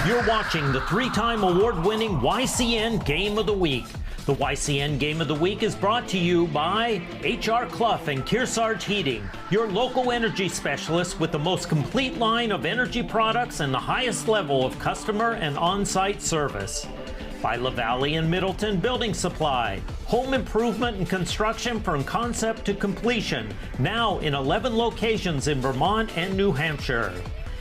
You're watching the three-time award-winning YCN Game of the Week. The YCN Game of the Week is brought to you by H.R. Clough and Kearsarge Heating, your local energy specialist with the most complete line of energy products and the highest level of customer and on-site service. By LaValle and Middleton Building Supply, home improvement and construction from concept to completion, now in 11 locations in Vermont and New Hampshire.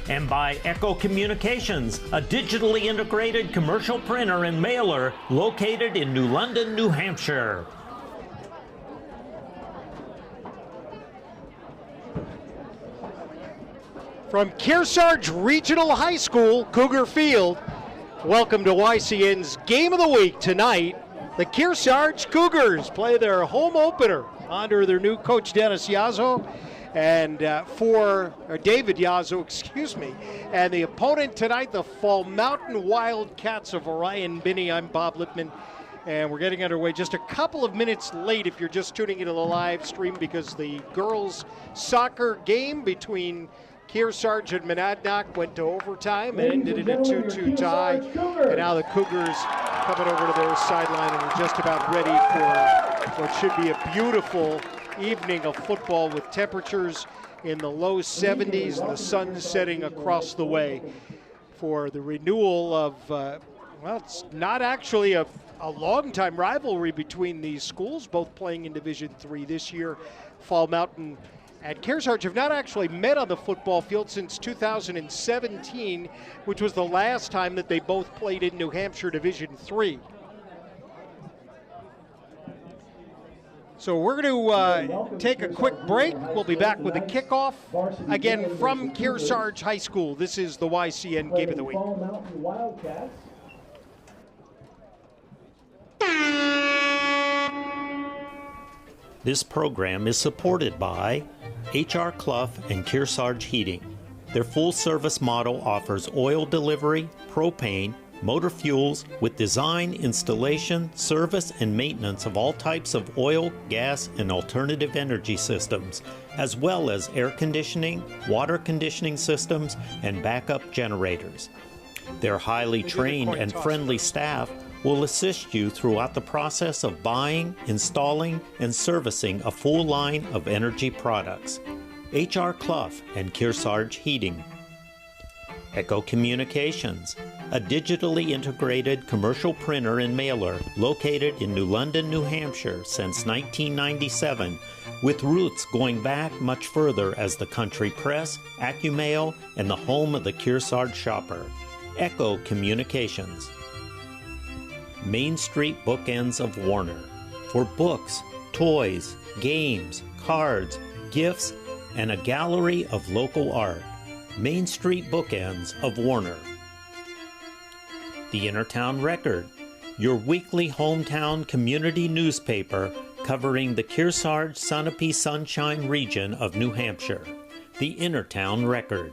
And by Echo Communications, a digitally integrated commercial printer and mailer located in New London, New Hampshire. From Kearsarge Regional High School, Cougar Field, welcome to YCN's Game of the Week tonight. The Kearsarge Cougars play their home opener under their new coach Dennis Yazzo. And David Yazzo, excuse me. And the opponent tonight, the Fall Mountain Wildcats of Orion Binney. I'm Bob Lippman, and we're getting underway just a couple of minutes late if you're just tuning into the live stream because the girls' soccer game between Kearsarge and Monadnock went to overtime and ended in a 2-2 tie. And now the Cougars coming over to their sideline and are just about ready for what should be a beautiful evening of football with temperatures in the low 70s and the sun setting across the way for the renewal of, well, it's not actually a long-time rivalry between these schools, both playing in Division III this year. Fall Mountain and Kearsarge have not actually met on the football field since 2017, which was the last time that they both played in New Hampshire Division III. So we're going to take a quick break. We'll be back with the kickoff, again, from Kearsarge High School. This is the YCN Game of the Week. This program is supported by H.R. Clough and Kearsarge Heating. Their full-service model offers oil delivery, propane, motor fuels with design, installation, service, and maintenance of all types of oil, gas, and alternative energy systems, as well as air conditioning, water conditioning systems, and backup generators. Their highly trained and friendly staff will assist you throughout the process of buying, installing, and servicing a full line of energy products. H.R. Clough and Kearsarge Heating. Echo Communications, a digitally integrated commercial printer and mailer located in New London, New Hampshire since 1997, with roots going back much further as the country press, AccuMail, and the home of the Kearsarge shopper. Echo Communications. Main Street Bookends of Warner, for books, toys, games, cards, gifts, and a gallery of local art. Main Street Bookends of Warner. The Innertown Record, your weekly hometown community newspaper covering the Kearsarge Sunapee Sunshine region of New Hampshire. The Innertown Record.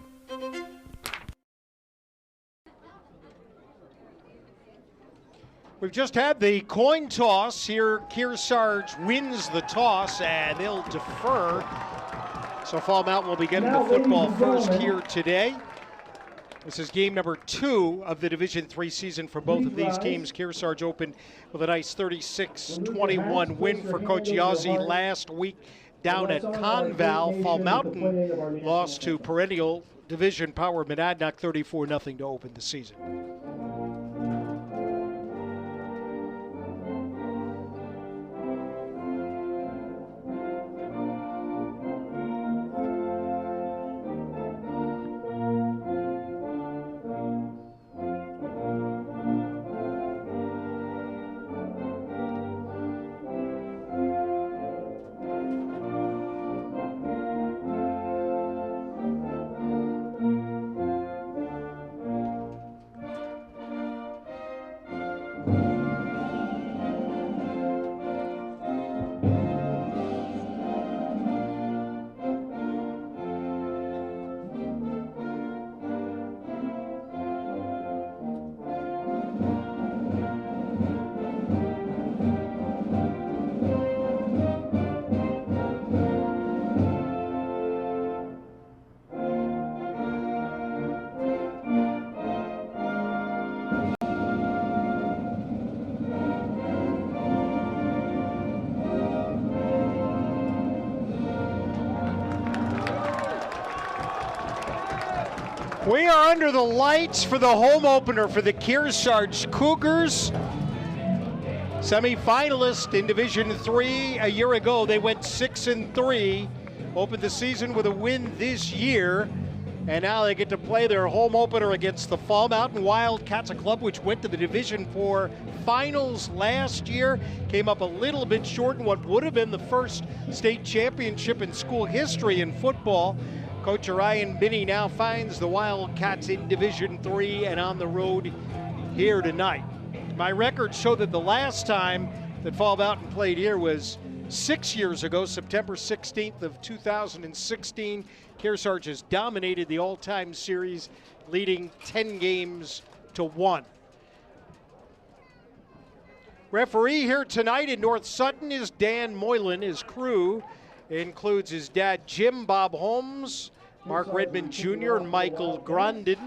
We've just had the coin toss here. Kearsarge wins the toss and they'll defer. So Fall Mountain will be getting the football first here today. This is game number 2 of the Division III season for both of these teams. Kearsarge opened with a nice 36-21 win for Coach Yazzie last week down at Conval. Fall Mountain lost to perennial division power Monadnock 34-0 to open the season. We are under the lights for the home opener for the Kearsarge Cougars. Semi-finalist in Division III a year ago. They went 6-3, opened the season with a win this year, and now they get to play their home opener against the Fall Mountain Wildcats, a club which went to the Division IV finals last year. Came up a little bit short in what would have been the first state championship in school history in football. Coach Ryan Binney now finds the Wildcats in Division III and on the road here tonight. My records show that the last time that Fall Mountain played here was 6 years ago, September 16th of 2016. Kearsarge has dominated the all-time series, leading 10-1. Referee here tonight in North Sutton is Dan Moylan. His crew includes his dad, Jim Bob Holmes, Mark Redmond Jr., and Michael Grondin.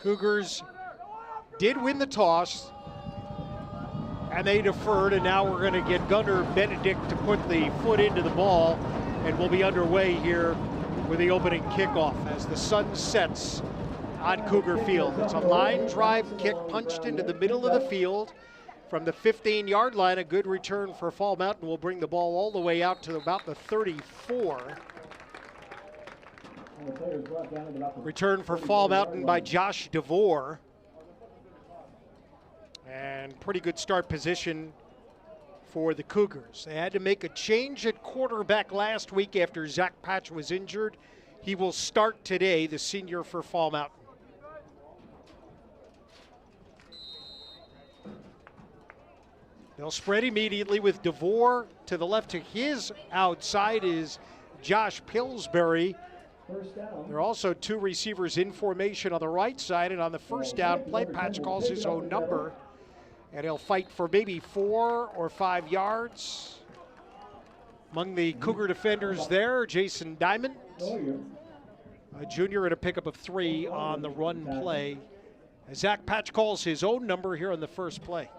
Cougars did win the toss, and they deferred, and now we're going to get Gunnar Benedict to put the foot into the ball, and we'll be underway here with the opening kickoff as the sun sets on Cougar Field. It's a line drive kick punched into the middle of the field. From the 15-yard line, a good return for Fall Mountain will bring the ball all the way out to about the 34. Return for Fall Mountain by Josh DeVore. And pretty good start position for the Cougars. They had to make a change at quarterback last week after Zach Patch was injured. He will start today, the senior for Fall Mountain. They'll spread immediately with DeVore to the left. To his outside is Josh Pillsbury. There are also two receivers in formation on the right side, and on the first down play, Patch calls his own number, and he'll fight for maybe 4 or 5 yards. Among the Cougar defenders there, Jason Diamond, a junior, and a pickup of 3 on the run play. As Zach Patch calls his own number here on the first play.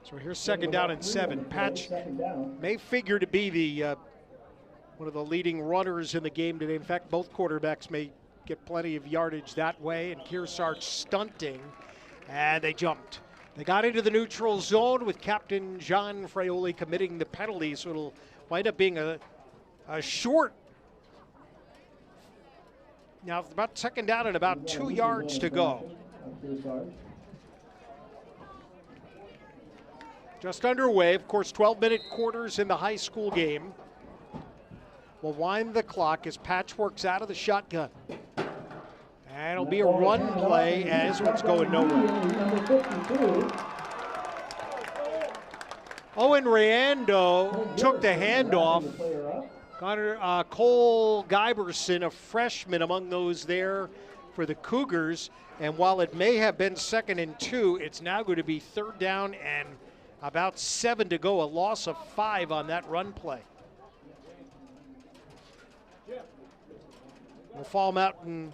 So here's 2nd down and 7. Patch may figure to be the one of the leading runners in the game today. In fact, both quarterbacks may get plenty of yardage that way, and Kearsarge stunting, and they jumped. They got into the neutral zone with Captain John Fraioli committing the penalty, so it'll wind up being a short. Now, about 2nd down and about 2 yards to go. Just underway, of course, 12-minute quarters in the high school game. We'll wind the clock as Patch works out of the shotgun. And it'll be a run play as it's going nowhere. Owen Rayando took the handoff. Cole Giberson, a freshman among those there for the Cougars. And while it may have been 2nd and 2, it's now going to be 3rd down and about 7 to go, a loss of 5 on that run play. Will Fall Mountain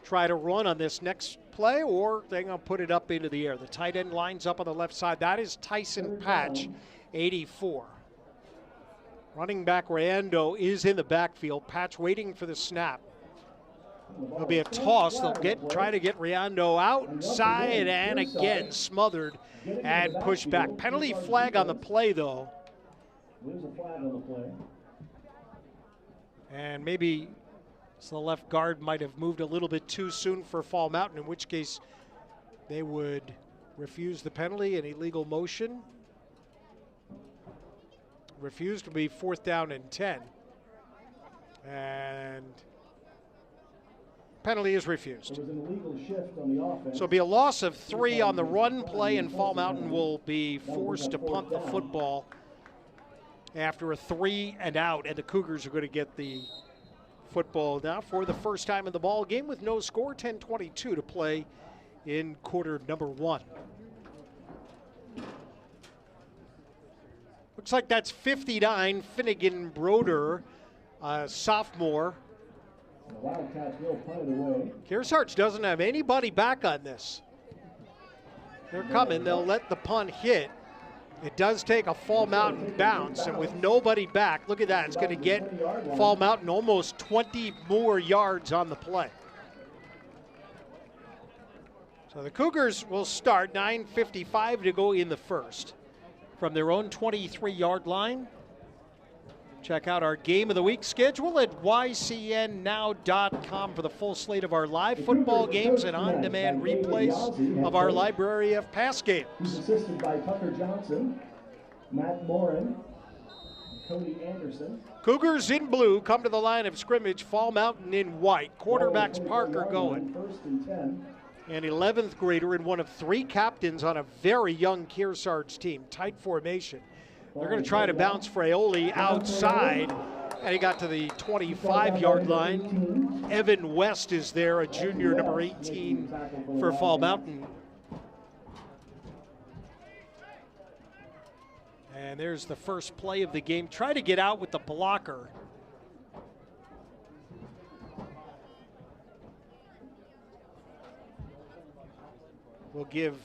try to run on this next play, or they're going to put it up into the air? The tight end lines up on the left side. That is Tyson Patch, 84. Running back Rando is in the backfield. Patch waiting for the snap. There'll be a toss. They'll try to get Riondo outside, and again smothered and pushed back. Penalty flag on the play, though. And maybe the left guard might have moved a little bit too soon for Fall Mountain, in which case they would refuse the penalty, an illegal motion. Refused to be 4th down and 10. And penalty is refused. So it'll be a loss of 3 on the run play, and Fall Mountain will be forced to punt the football after a 3 and out, and the Cougars are going to get the football now for the first time in the ball game with no score. 10:22 to play in quarter number 1. Looks like that's 59, Finnegan Broder, sophomore. Kearsarge doesn't have anybody back on this. They're coming. They'll let the punt hit. It does take a Fall Mountain bounce, and with nobody back, look at that. It's going to get Fall Mountain almost 20 more yards on the play. So the Cougars will start, 9:55 to go in the first. From their own 23-yard line. Check out our Game of the Week schedule at ycnnow.com for the full slate of our live football games and on-demand replays of our library of past games. He's assisted by Tucker Johnson, Matt Morin, Cody Anderson. Cougars in blue come to the line of scrimmage. Fall Mountain in white. Quarterbacks Parker going. First and 10. An 11th grader and one of 3 captains on a very young Kearsarge team. Tight formation. They're going to try to bounce Fraioli outside, and he got to the 25-yard line. Evan West is there, a junior, number 18 for Fall Mountain. And there's the first play of the game. Try to get out with the blocker. Will give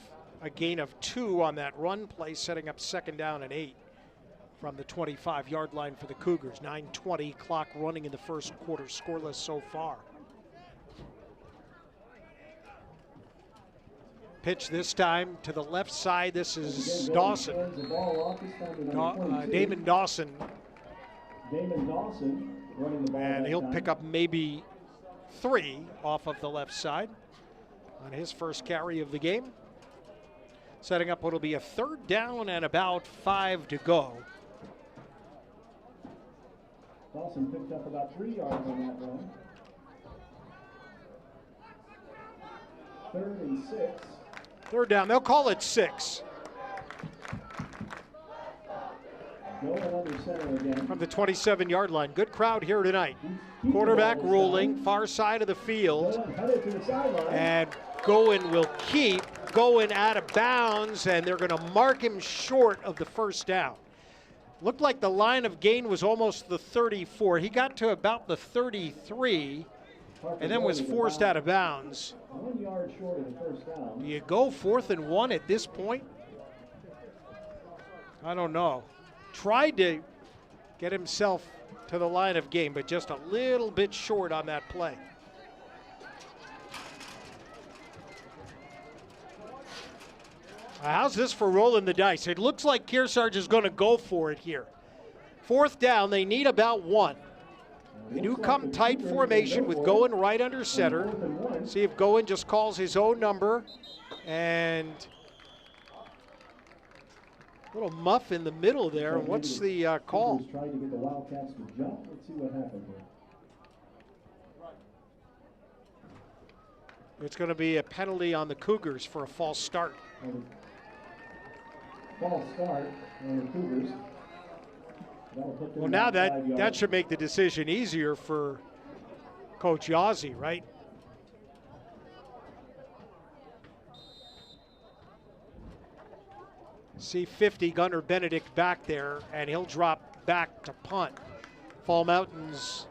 a gain of 2 on that run play, setting up 2nd down and 8 from the 25-yard line for the Cougars. 9:20 clock running in the first quarter, scoreless so far. Pitch this time to the left side. This is Dawson. Damon Dawson. And he'll pick up maybe 3 off of the left side on his first carry of the game. Setting up what will be a 3rd down and about 5 to go. Dawson picked up about 3 yards on that run. 3rd and 6. 3rd down. They'll call it 6. Going under center again. From the 27-yard line. Good crowd here tonight. Quarterback rolling, far side of the field. And Goen will keep. Goen out of bounds, and they're going to mark him short of the 1st down. Looked like the line of gain was almost the 34. He got to about the 33 and then was forced out of bounds. 1 yard short of the 1st down. Do you go 4th and 1 at this point? I don't know. Tried to get himself to the line of game, but just a little bit short on that play. How's this for rolling the dice? It looks like Kearsarge is going to go for it here. 4th down, they need about 1. They do come tight formation with Goen right under center. See if Goen just calls his own number. And a little muff in the middle there. What's the call? Trying to get the Wildcats to jump. Let's see what happens here. It's going to be a penalty on the Cougars for a false start. False start on the Cougars. Well, now that should make the decision easier for Coach Yazzie, right? See 50, Gunnar Benedict back there, and he'll drop back to punt. Fall Mountain's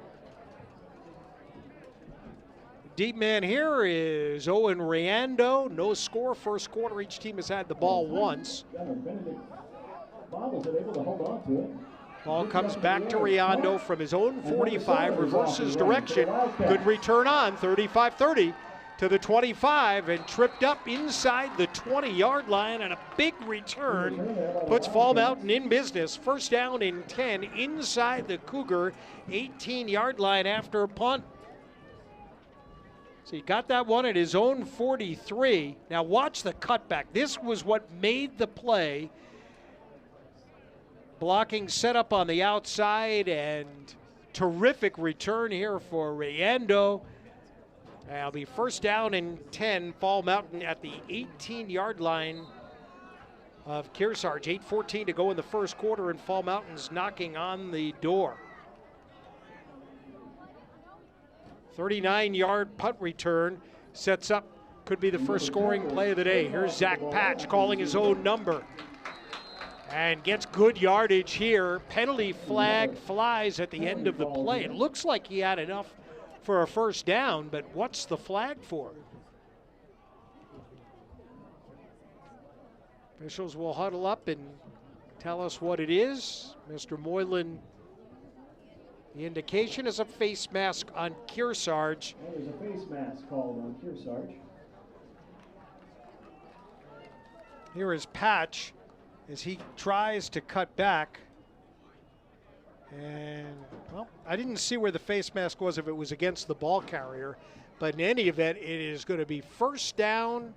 deep man here is Owen Riando. No score, 1st quarter. Each team has had the ball once. Ball comes back to Riando from his own 45, reverses direction. Good return on, 35-30 to the 25, and tripped up inside the 20-yard line, and a big return puts Fall Mountain in business. 1st down and 10 inside the Cougar 18-yard line after a punt. So he got that one at his own 43. Now watch the cutback. This was what made the play. Blocking set up on the outside, and terrific return here for Riando. It'll be 1st down and 10, Fall Mountain at the 18-yard line of Kearsarge. 8:14 to go in the 1st quarter, and Fall Mountain's knocking on the door. 39-yard punt return sets up, could be the first scoring play of the day. Here's Zach Patch calling his own number and gets good yardage here. Penalty flag flies at the end of the play. It looks like he had enough for a 1st down, but what's the flag for? Officials will huddle up and tell us what it is. Mr. Moylan, the indication is a face mask on Kearsarge. Well, there's a face mask called on Kearsarge. Here is Patch as he tries to cut back. And, well, I didn't see where the face mask was if it was against the ball carrier. But in any event, it is going to be first down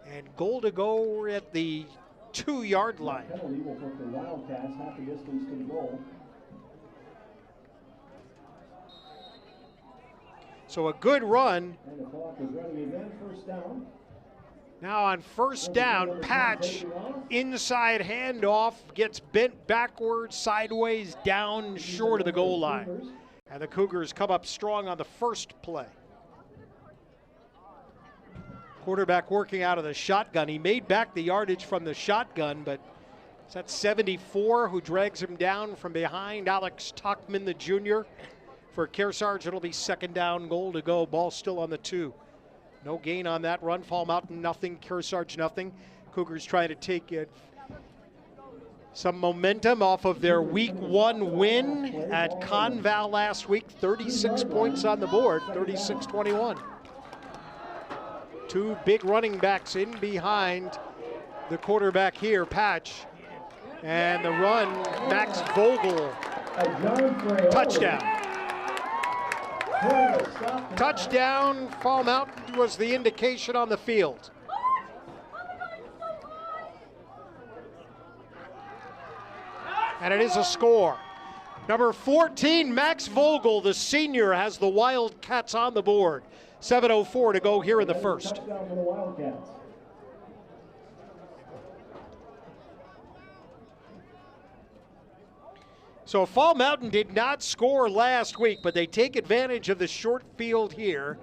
and goal to go at the 2-yard line. Penalty will put the Wildcats half the distance to the goal. So a good run. And the clock is running again, first down. Now on first down, Patch, inside handoff, gets bent backwards, sideways, down short of the goal line. And the Cougars come up strong on the first play. Quarterback working out of the shotgun. He made back the yardage from the shotgun, but it's that 74 who drags him down from behind. Alex Tuckman, the junior. For Kearsarge, it'll be second down, goal to go. Ball still on the 2. No gain on that run. Fall Mountain, nothing. Kearsarge, nothing. Cougars trying to take some momentum off of their week 1 win at Conval last week. 36 points on the board, 36-21. 2 big running backs in behind the quarterback here, Patch. And the run, Max Vogel. Touchdown. Touchdown, Fall Mountain was the indication on the field. And it is a score. Number 14, Max Vogel, the senior, has the Wildcats on the board. 7:04 to go here in the first. Touchdown for the Wildcats. So Fall Mountain did not score last week, but they take advantage of the short field here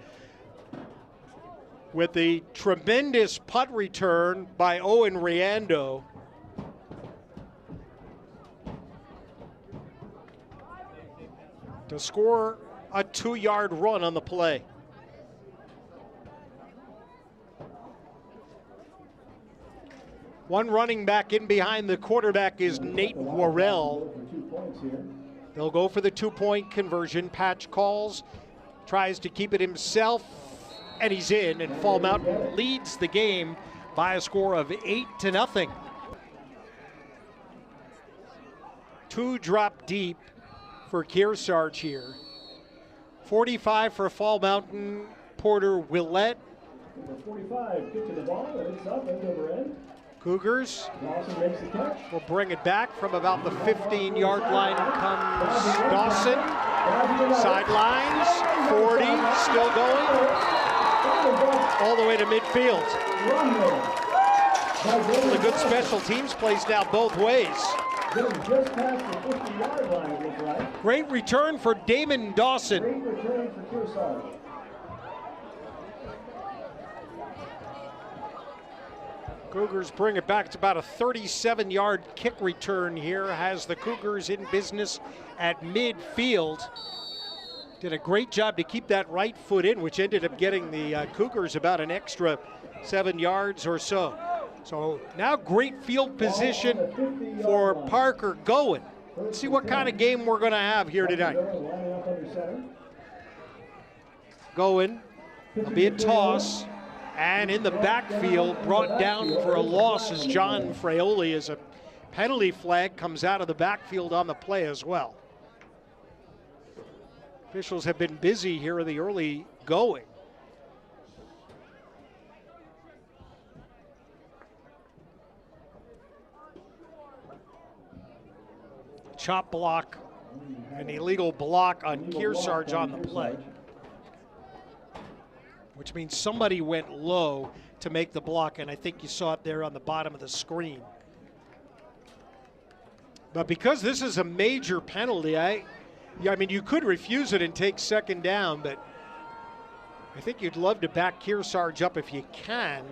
with the tremendous punt return by Owen Riando. To score a 2-yard run on the play. One running back in behind the quarterback is Nate Worrell. They'll go for the 2-point conversion. Patch calls, tries to keep it himself, and he's in. And Fall Mountain leads the game by a score of 8-0. 2 drop deep for Kearsarge here. 45 for Fall Mountain. Porter Willett. Number 45 gets to the ball, and it's up end over end. Cougars Dawson makes the catch. will bring it back from about the 15-yard line. Comes Dawson. Sidelines, 40, still going. All the way to midfield. The good special teams plays now both ways. Just past the 50-yard line, it looks like. Great return for Damon Dawson. Great return for Kearsarge. Cougars bring it back. It's about a 37-yard kick return here. Has the Cougars in business at midfield. Did a great job to keep that right foot in, which ended up getting the Cougars about an extra 7 yards or so. So now great field position for Parker Goen. Let's see what kind of game we're going to have here tonight. Goen will be a toss. And in the backfield, brought down for a loss is John Fraioli as a penalty flag comes out of the backfield on the play as well. Officials have been busy here in the early going. Chop block, an illegal block on Kearsarge on the play, which means somebody went low to make the block, and I think you saw it there on the bottom of the screen. But because this is a major penalty, I mean, you could refuse it and take second down, but I think you'd love to back Kearsarge up if you can.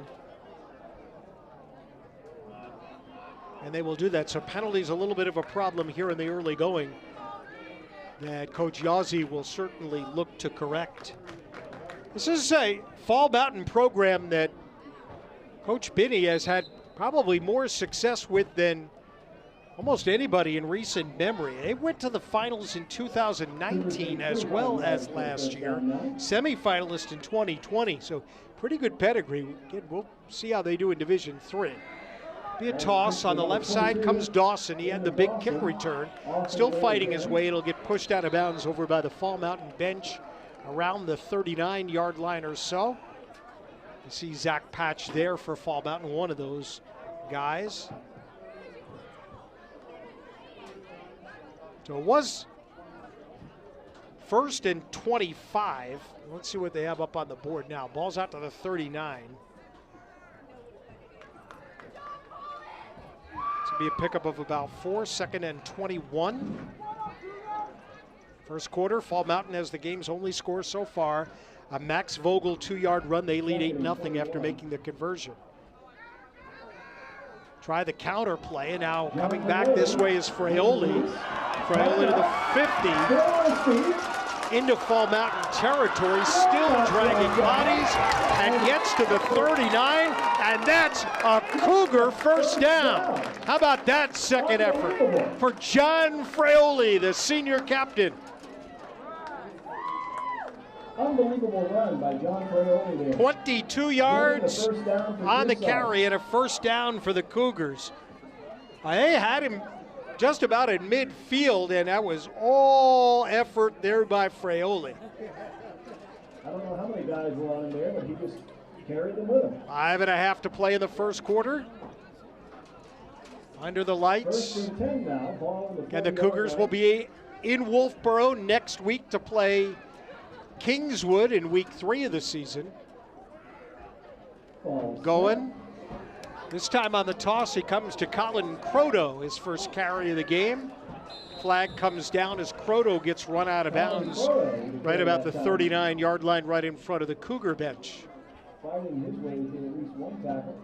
And they will do that. So penalty's a little bit of a problem here in the early going that Coach Yazzie will certainly look to correct. This is a Fall Mountain program that Coach Binney has had probably more success with than almost anybody in recent memory. They went to the finals in 2019 as well as last year, semifinalist in 2020, so pretty good pedigree. Again, we'll see how they do in Division III. Be a toss. On the left side comes Dawson. He had the big kick return. Still fighting his way. It'll get pushed out of bounds over by the Fall Mountain bench around the 39-yard line or so. You see Zach Patch there for Fall Mountain, one of those guys. So it was 1st and 25. Let's see what they have up on the board now. Ball's out to the 39. This will be a pickup of about 4, 2nd and 21. First quarter, Fall Mountain has the game's only score so far. A Max Vogel 2-yard run. They lead 8-0 after making the conversion. Try the counter play, and now coming back this way is Fraioli. Fraioli to the 50, into Fall Mountain territory, still dragging bodies, and gets to the 39, and that's a Cougar first down. How about that second effort for John Fraioli, the senior captain? Unbelievable run by John Fraioli there. 22 yards on the carry and a first down for the Cougars. They had him just about at midfield, and that was all effort there by Fraioli. I don't know how many guys were on there, but he just carried them with him. 5.5 to play in the first quarter. Under the lights. 1st and 10 now. Ball in the And the Cougars will be in Wolfboro next week to play Kingswood in week 3 of the season. Going. This time on the toss, he comes to Colin Croto, his first carry of the game. Flag comes down as Croto gets run out of bounds right about the 39-yard line, right in front of the Cougar bench. Fighting his way to at least one tackle.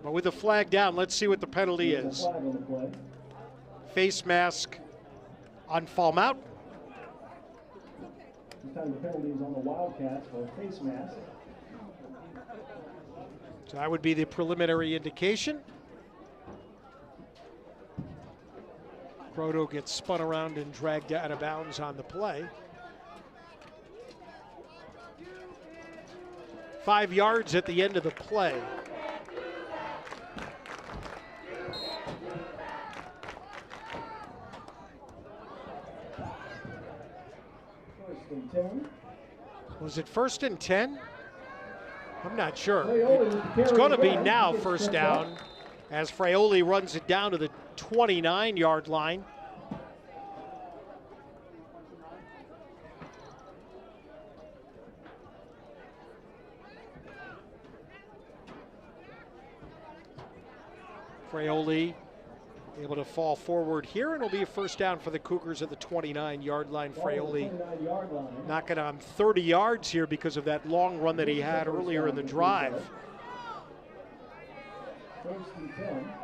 But with the flag down, let's see what the penalty is. Face mask on Fall Mountain. This time the penalty is on the Wildcats for a face mask. So that would be the preliminary indication. Croto gets spun around and dragged out of bounds on the play. 5 yards at the end of the play. First and 10. Was it 1st and 10? I'm not sure. It's going to be now first down as Fraioli runs it down to the 29-yard line. Fraioli able to fall forward here, and it'll be a first down for the Cougars at the 29-yard line. Fraioli knocking on 30 yards here because of that long run that he had earlier in the drive.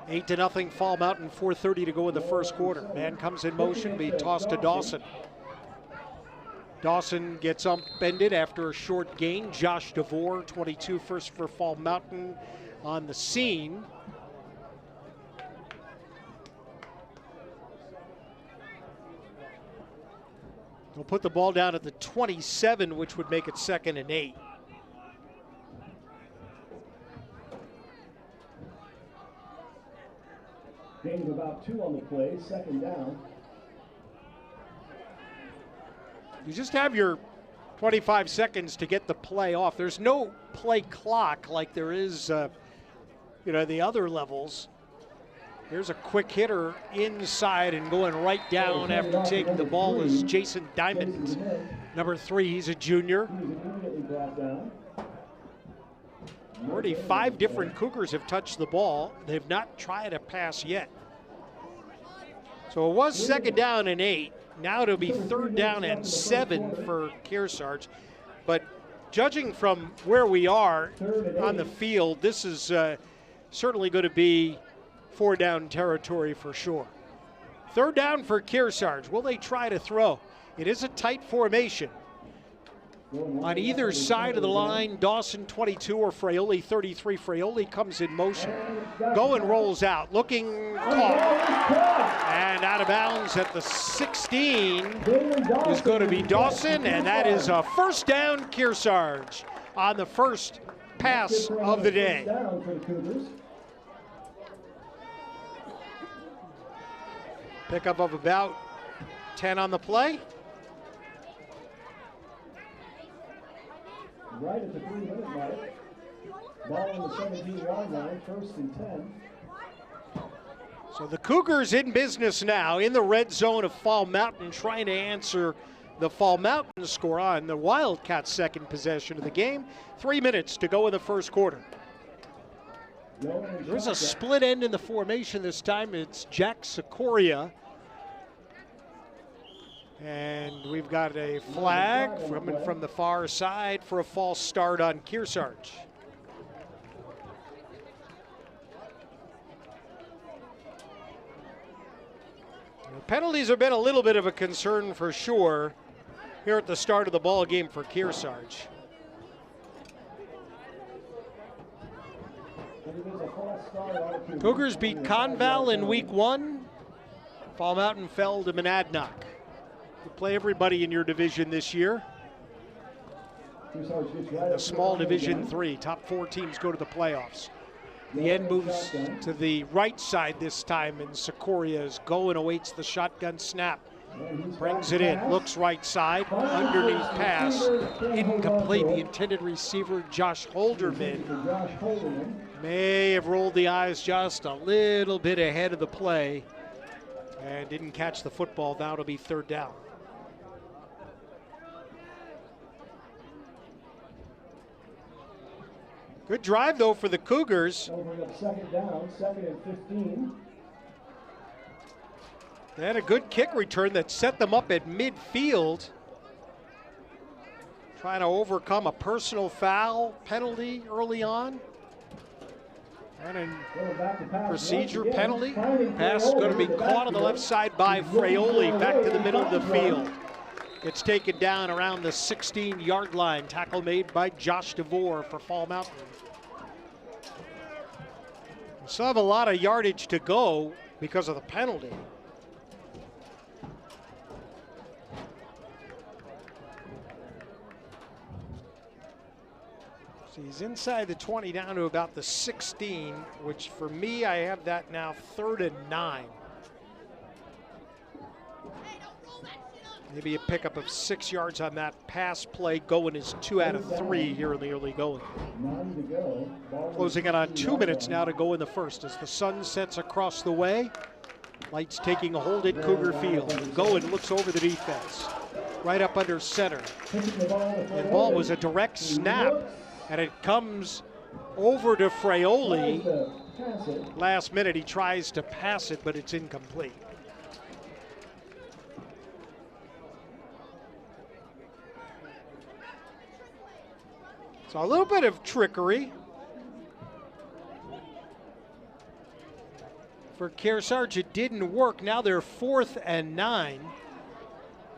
8-0 Fall Mountain, 4:30 to go in the first quarter. Man comes in motion, be tossed to Dawson. Dawson gets upended after a short gain. Josh DeVore, 22, first for Fall Mountain on the scene. We'll put the ball down at the 27, which would make it 2nd and 8. Gain of about 2 on the play, 2nd down. You just have your 25 seconds to get the play off. There's no play clock like there is, the other levels. Here's a quick hitter inside and going right down after taking the ball is Jason Diamond. Number 3, he's a junior. Already 5 different Cougars have touched the ball. They've not tried a pass yet. So it was 2nd down and 8. Now it'll be 3rd down and 7 for Kearsarge. But judging from where we are on the field, this is certainly going to be 4-down territory for sure. 3rd down for Kearsarge. Will they try to throw? It is a tight formation. On either side of the line, Dawson 22 or Fraioli 33. Fraioli comes in motion. Goen rolls out, looking caught. And out of bounds at the 16 is going to be Dawson, and that is a first down Kearsarge on the first pass of the day. Pickup of about 10 on the play. Right at the 3-minute mark. Ball on the 17-yard line, 1st and 10. So the Cougars in business now in the red zone of Fall Mountain, trying to answer the Fall Mountain score on the Wildcats' second possession of the game. 3 minutes to go in the first quarter. There's a split end in the formation this time. It's Jack Sikoria. And we've got a flag from the far side for a false start on Kearsarge. The penalties have been a little bit of a concern for sure here at the start of the ball game for Kearsarge. Cougars beat Conval in week 1. Fall Mountain fell to Monadnock. You play everybody in your division this year. The small Division 3, top 4 teams go to the playoffs. The end moves to the right side this time, and Sikoria's Goen awaits the shotgun snap. Brings it in, looks right side, underneath pass, incomplete. The intended receiver, Josh Holderman, may have rolled the eyes just a little bit ahead of the play and didn't catch the football. Now it'll be third down. Good drive, though, for the Cougars. Second down, 2nd and 15. They had a good kick return that set them up at midfield. Trying to overcome a personal foul penalty early on. And a procedure penalty. Pass is going to be caught on the left side by Fraioli. Back to the middle of the field. Gets taken down around the 16-yard line. Tackle made by Josh DeVore for Fall Mountain. We still have a lot of yardage to go because of the penalty. So he's inside the 20 down to about the 16, which for me, I have that now 3rd and 9. Maybe a pickup of 6 yards on that pass play. Goen is 2 out of 3 here in the early going. Closing it on 2 minutes now to go in the first as the sun sets across the way. Lights taking a hold at Cougar Field. Goen looks over the defense. Right up under center. The ball was a direct snap, and it comes over to Fraioli. Last minute he tries to pass it, but it's incomplete. So a little bit of trickery for Kearsarge. It didn't work. Now they're 4th and 9.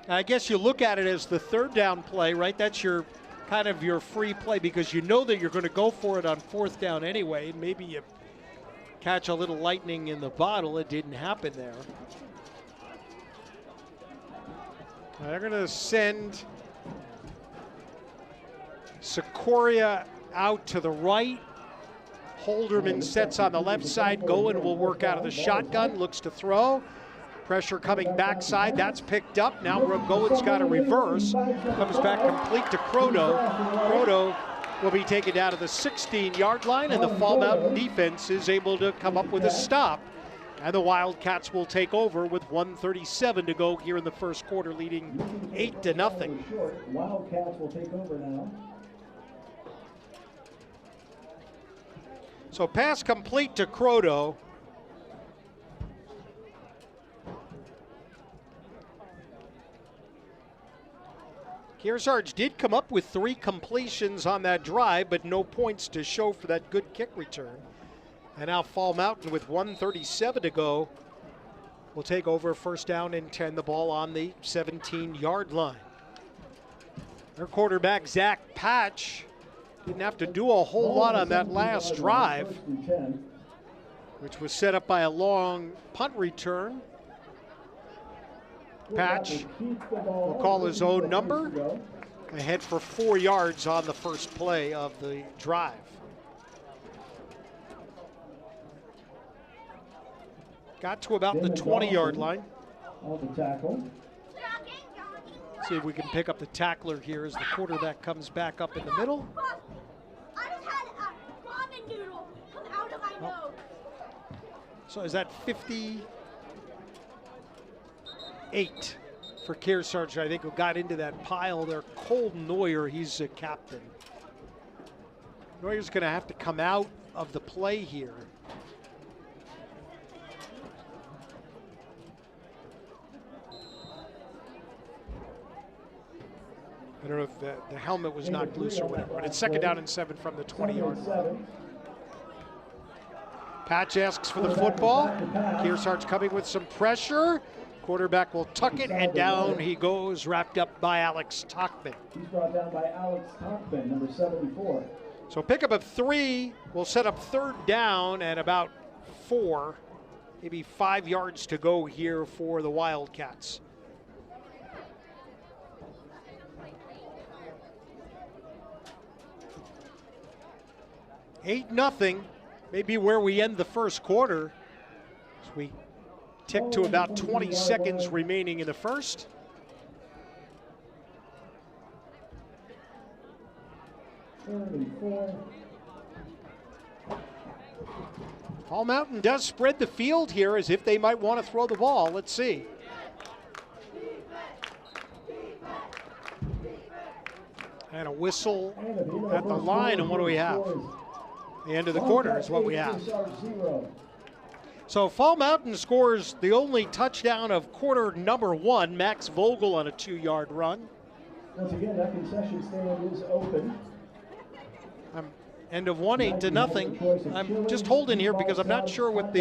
I guess you look at it as the 3rd down play, right? That's your kind of your free play because you know that you're going to go for it on 4th down anyway. Maybe you catch a little lightning in the bottle. It didn't happen there. They're going to send Sikoria out to the right. Holderman sets on the left side. Goen will work out of the shotgun, looks to throw. Pressure coming backside, that's picked up. Now Goen's got a reverse. Comes back complete to Croto. Croto will be taken down to the 16-yard line, and the Fall Mountain defense is able to come up with a stop. And the Wildcats will take over with 1:37 to go here in the first quarter, leading 8-0. Wildcats will take over now. So pass complete to Croto. Kearsarge did come up with 3 completions on that drive, but no points to show for that good kick return. And now Fall Mountain with 1:37 to go will take over 1st down and 10, the ball on the 17-yard line. Their quarterback, Zach Patch, didn't have to do a whole lot on that last drive, which was set up by a long punt return. Patch will call his own number, ahead for 4 yards on the first play of the drive. Got to about the 20-yard line. On the tackle. See if we can pick up the tackler here as the quarterback comes back up in the middle. I just had a ramen noodle come out of my nose. So is that 58 for Kearsarge, I think, who got into that pile there? Cole Neuer, he's a captain. Neuer's going to have to come out of the play here. I don't know if the helmet was knocked loose or whatever, but it's second down and 7 from the 20-yard line. Patch asks for the football. Kearsarge coming with some pressure. Quarterback will tuck it, and down he goes, wrapped up by Alex Tockman. He's brought down by Alex Tockman, number 74. So pickup of 3 will set up third down and about 4, maybe 5 yards to go here for the Wildcats. Nothing, maybe where we end the first quarter. As we tick to about 20 seconds remaining in the first. Fall Mountain does spread the field here as if they might want to throw the ball. Let's see. And a whistle at the line, and what do we have? The end of the quarter is what we have. So Fall Mountain scores the only touchdown of quarter number 1. Max Vogel on a 2-yard run. Once again, that concession stand is open. End of 1, 8-0. I'm just holding here because I'm not sure what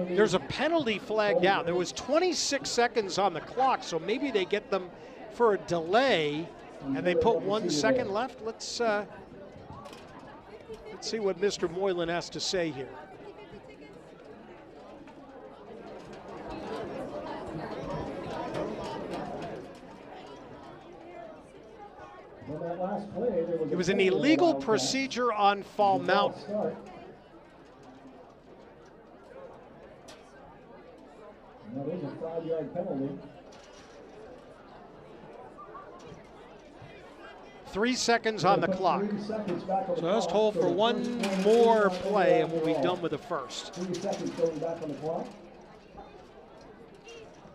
there's a penalty flagged out. There was 26 seconds on the clock, so maybe they get them for a delay, and they put 1 second left. Let's see what Mr. Moylan has to say here. It was an illegal procedure on Fall Mountain. That is a 5-yard penalty. 3 seconds on the clock. So just hold for one more play and we'll be done with the first. 3 seconds going back on the clock.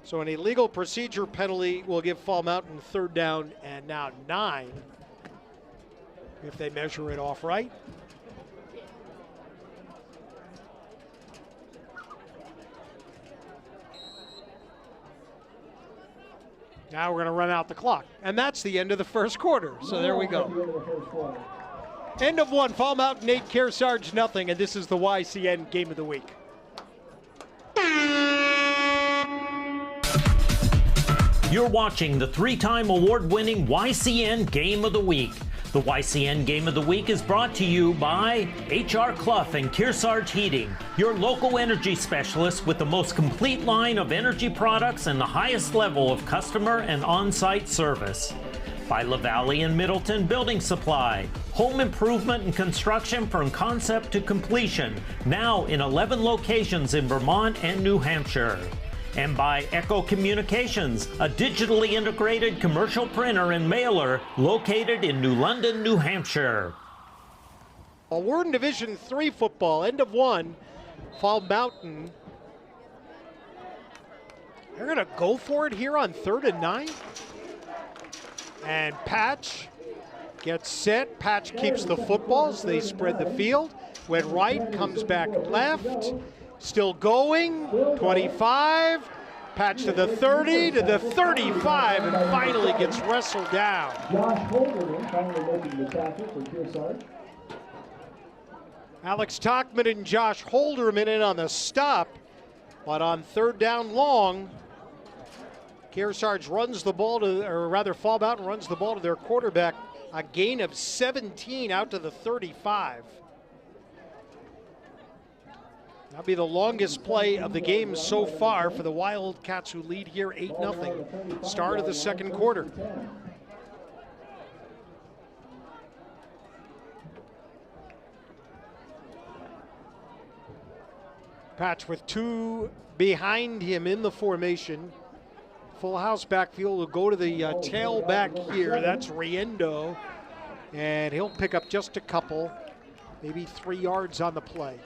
So an illegal procedure penalty will give Fall Mountain third down and now 9 if they measure it off right. Now we're going to run out the clock. And that's the end of the first quarter. So there we go. End of 1, Fall Mountain 8, Kearsarge nothing. And this is the YCN Game of the Week. You're watching the 3-time award-winning YCN Game of the Week. The YCN Game of the Week is brought to you by H.R. Clough and Kearsarge Heating, your local energy specialist with the most complete line of energy products and the highest level of customer and on-site service. By LaValle and Middleton Building Supply, home improvement and construction from concept to completion, now in 11 locations in Vermont and New Hampshire. And by Echo Communications, a digitally integrated commercial printer and mailer located in New London, New Hampshire. Well, we're in Division 3 football, end of 1, Fall Mountain. They're going to go for it here on 3rd and 9. And Patch gets set. Patch keeps the footballs. They spread the field. Went right, comes back left. Still going, 25, Patch to the 30, to the 35, and finally gets wrestled down. Josh Holderman finally making the tackle for Kearsarge. Alex Tockman and Josh Holderman in on the stop, but on 3rd down long, Kearsarge runs the ball to, or rather Fall Mountain runs the ball to their quarterback. A gain of 17 out to the 35. That'll be the longest play of the game so far for the Wildcats, who lead here 8-0. Start of the second quarter. Patch with two behind him in the formation. Full house backfield will go to the tailback here. That's Riendo. And he'll pick up just a couple, maybe 3 yards on the play.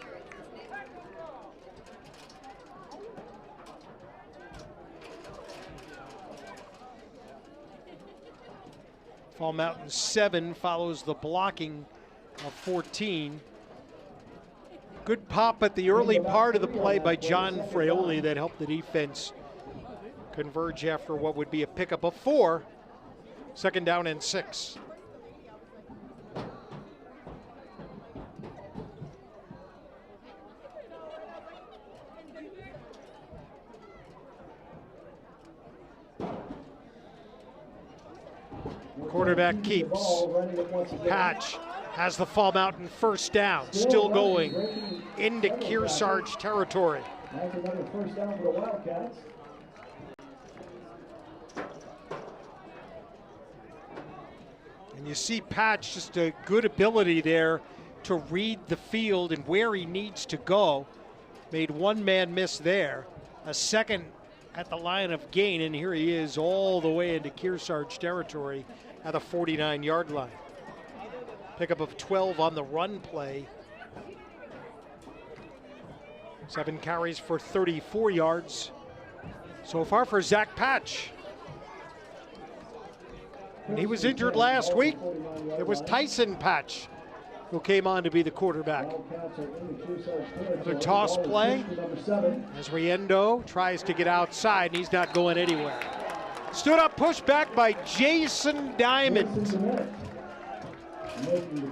Fall Mountain 7 follows the blocking of 14. Good pop at the early part of the play by John Fraioli that helped the defense converge after what would be a pickup of 4. Second down and 6. Quarterback keeps. Patch has the Fall Mountain first down, still going into Kearsarge territory. That's another first down for the Wildcats. And you see Patch, just a good ability there to read the field and where he needs to go. Made one man miss there. A second at the line of gain, and here he is all the way into Kearsarge territory at the 49-yard line. Pickup of 12 on the run play. 7 carries for 34 yards so far for Zach Patch. And he was injured last week. It was Tyson Patch who came on to be the quarterback. Another toss play as Riendo tries to get outside, and he's not going anywhere. Stood up, pushed back by Jason Diamond.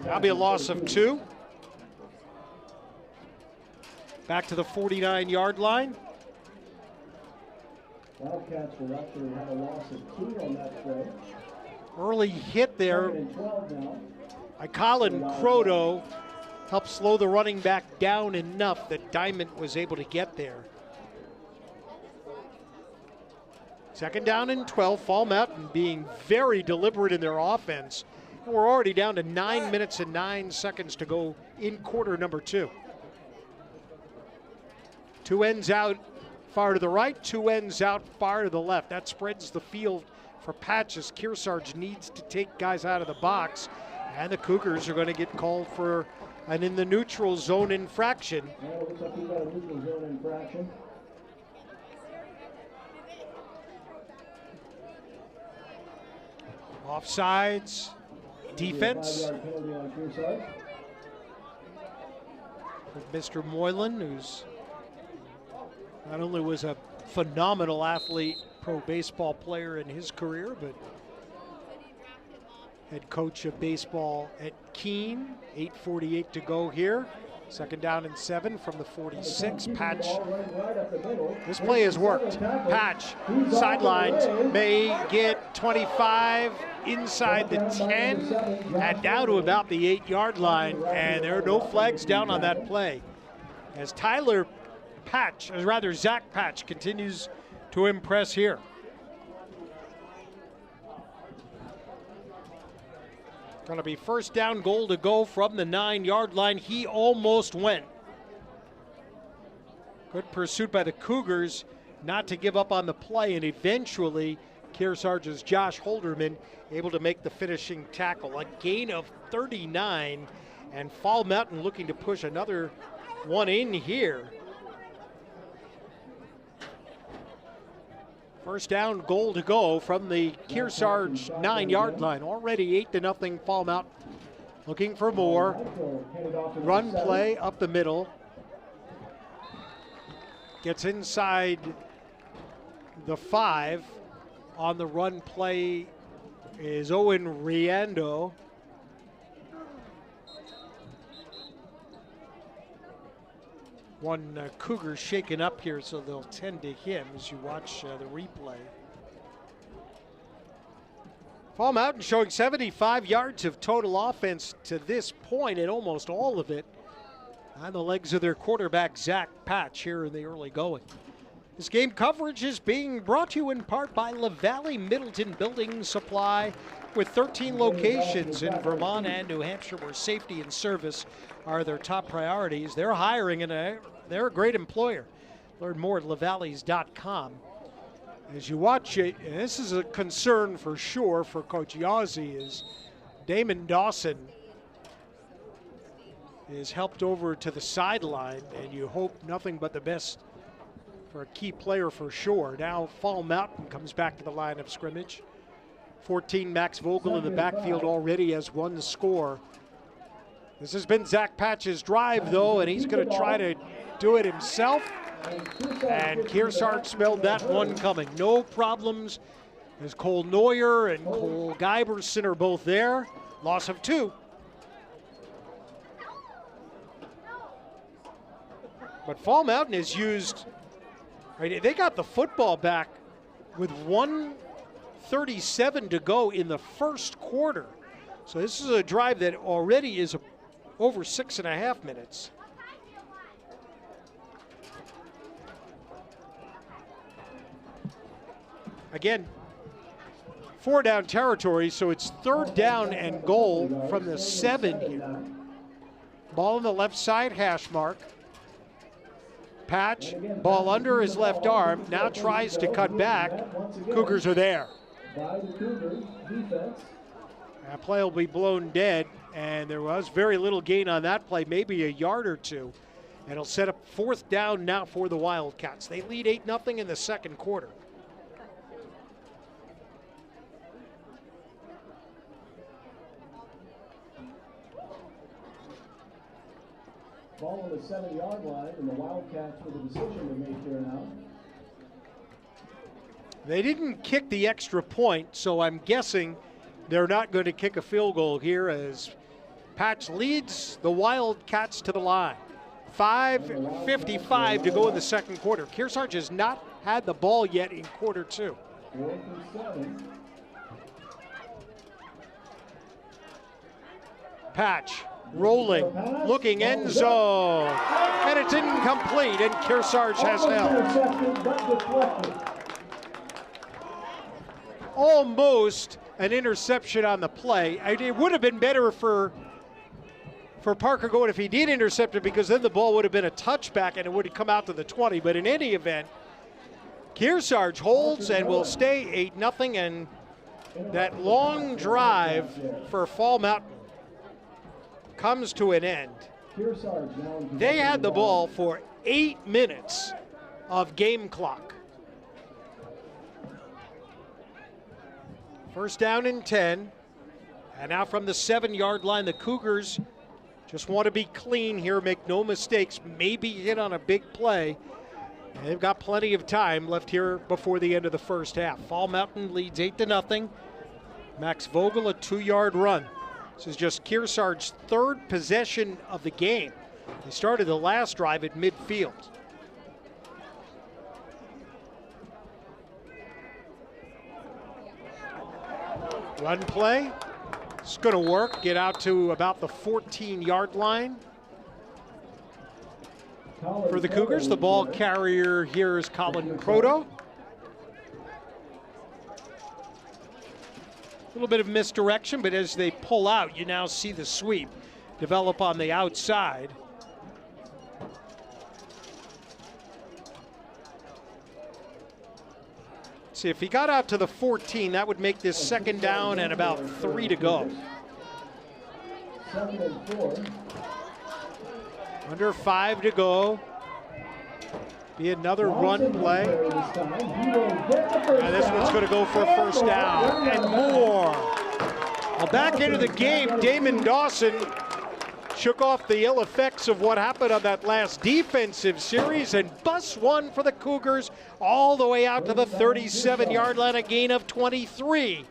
That'll be a loss of 2. Back to the 49-yard line. Wildcats will actually have a loss of 2 on that play. Early hit there 12 now. by Colin Croto helped slow the running back down enough that Diamond was able to get there. Second down and 12. Fall Mountain being very deliberate in their offense. And we're already down to 9 minutes and 9 seconds to go in quarter number 2. 2 ends out far to the right, 2 ends out far to the left. That spreads the field for Patches. Kearsarge needs to take guys out of the box, and the Cougars are going to get called for an in the neutral zone infraction. Yeah, it looks like we got a neutral zone infraction. Offsides, defense. 5-yard penalty on Kearsarge. With Mr. Moylan, who's not only was a phenomenal athlete, pro baseball player in his career, but head coach of baseball at Keene. 8:48 to go here. Second down and 7 from the 46. Patch. This play has worked. Patch, sidelined, may get 25 inside the 10 and down to about the 8-yard line, and there are no flags down on that play. As Tyler Patch, or rather Zach Patch, continues to impress here. Going to be first down, goal to go from the 9-yard line. He almost went. Good pursuit by the Cougars not to give up on the play, and eventually Kearsarge's Josh Holderman able to make the finishing tackle. A gain of 39, and Fall Mountain looking to push another one in here. First down, goal to go from the Kearsarge 9-yard line. Already 8-0 Fall Mountain. Looking for more. Run play up the middle. Gets inside the 5. On the run play is Owen Riendo. One Cougar shaken up here, so they'll tend to him as you watch the replay. Fall Mountain showing 75 yards of total offense to this point, and almost all of it on the legs of their quarterback, Zach Patch, here in the early going. This game coverage is being brought to you in part by LaValle Middleton Building Supply, with 13 locations in Vermont and New Hampshire where safety and service are their top priorities. They're hiring, and they're a great employer. Learn more at lavalleys.com. As you watch it, and this is a concern for sure for Coach Yazzie, is Damon Dawson is helped over to the sideline, and you hope nothing but the best for a key player for sure. Now Fall Mountain comes back to the line of scrimmage. 14, Max Vogel in the backfield already has one score. This has been Zach Patch's drive, though, and he's going to try to do it himself. And Kearsarge smelled that one coming. No problems as Cole Neuer and Cole Guyberson are both there. Loss of 2. But Fall Mountain has used, right, they got the football back with 1:37 to go in the first quarter. So this is a drive that already is over 6.5 minutes. Again, 4 down territory, so it's 3rd down and goal from the 7 here. Ball on the left side, hash mark. Patch, ball under his left arm, now tries to cut back. Cougars are there. That play will be blown dead, and there was very little gain on that play, maybe a yard or two. And it'll set up 4th down now for the Wildcats. They lead 8-0 in the second quarter. Ball on the 7-yard line, and the Wildcats with a decision to make here now. They didn't kick the extra point, so I'm guessing they're not going to kick a field goal here as Patch leads the Wildcats to the line. 5:55 to go in the second quarter. Kearsarge has not had the ball yet in quarter 2. 4th and 7. Patch rolling, looking end zone, and it's incomplete, and Kearsarge has held. Almost an interception on the play. It would have been better for Parker Goen if he did intercept it, because then the ball would have been a touchback and it would have come out to the 20. But in any event, Kearsarge holds and will stay 8-0, and that long drive for Fall Mountain comes to an end. They had the ball for 8 minutes of game clock. First down and 10. And now from the 7-yard line, the Cougars just want to be clean here, make no mistakes, maybe hit on a big play. And they've got plenty of time left here before the end of the first half. Fall Mountain leads 8-0. Max Vogel, a 2-yard run. This is just Kearsarge's 3rd possession of the game. They started the last drive at midfield. Run play. It's going to work. Get out to about the 14-yard line. For the Cougars, the ball carrier here is Colin Croto. A little bit of misdirection, but as they pull out, you now see the sweep develop on the outside. See, if he got out to the 14, that would make this 2nd down and about 3 to go. 2nd and 4. Under 5 to go. Be another run play. And this one's going to go for a 1st down and more. Well, back into the game, Damon Dawson shook off the ill effects of what happened on that last defensive series and busts one for the Cougars all the way out to the 37-yard line, a gain of 23.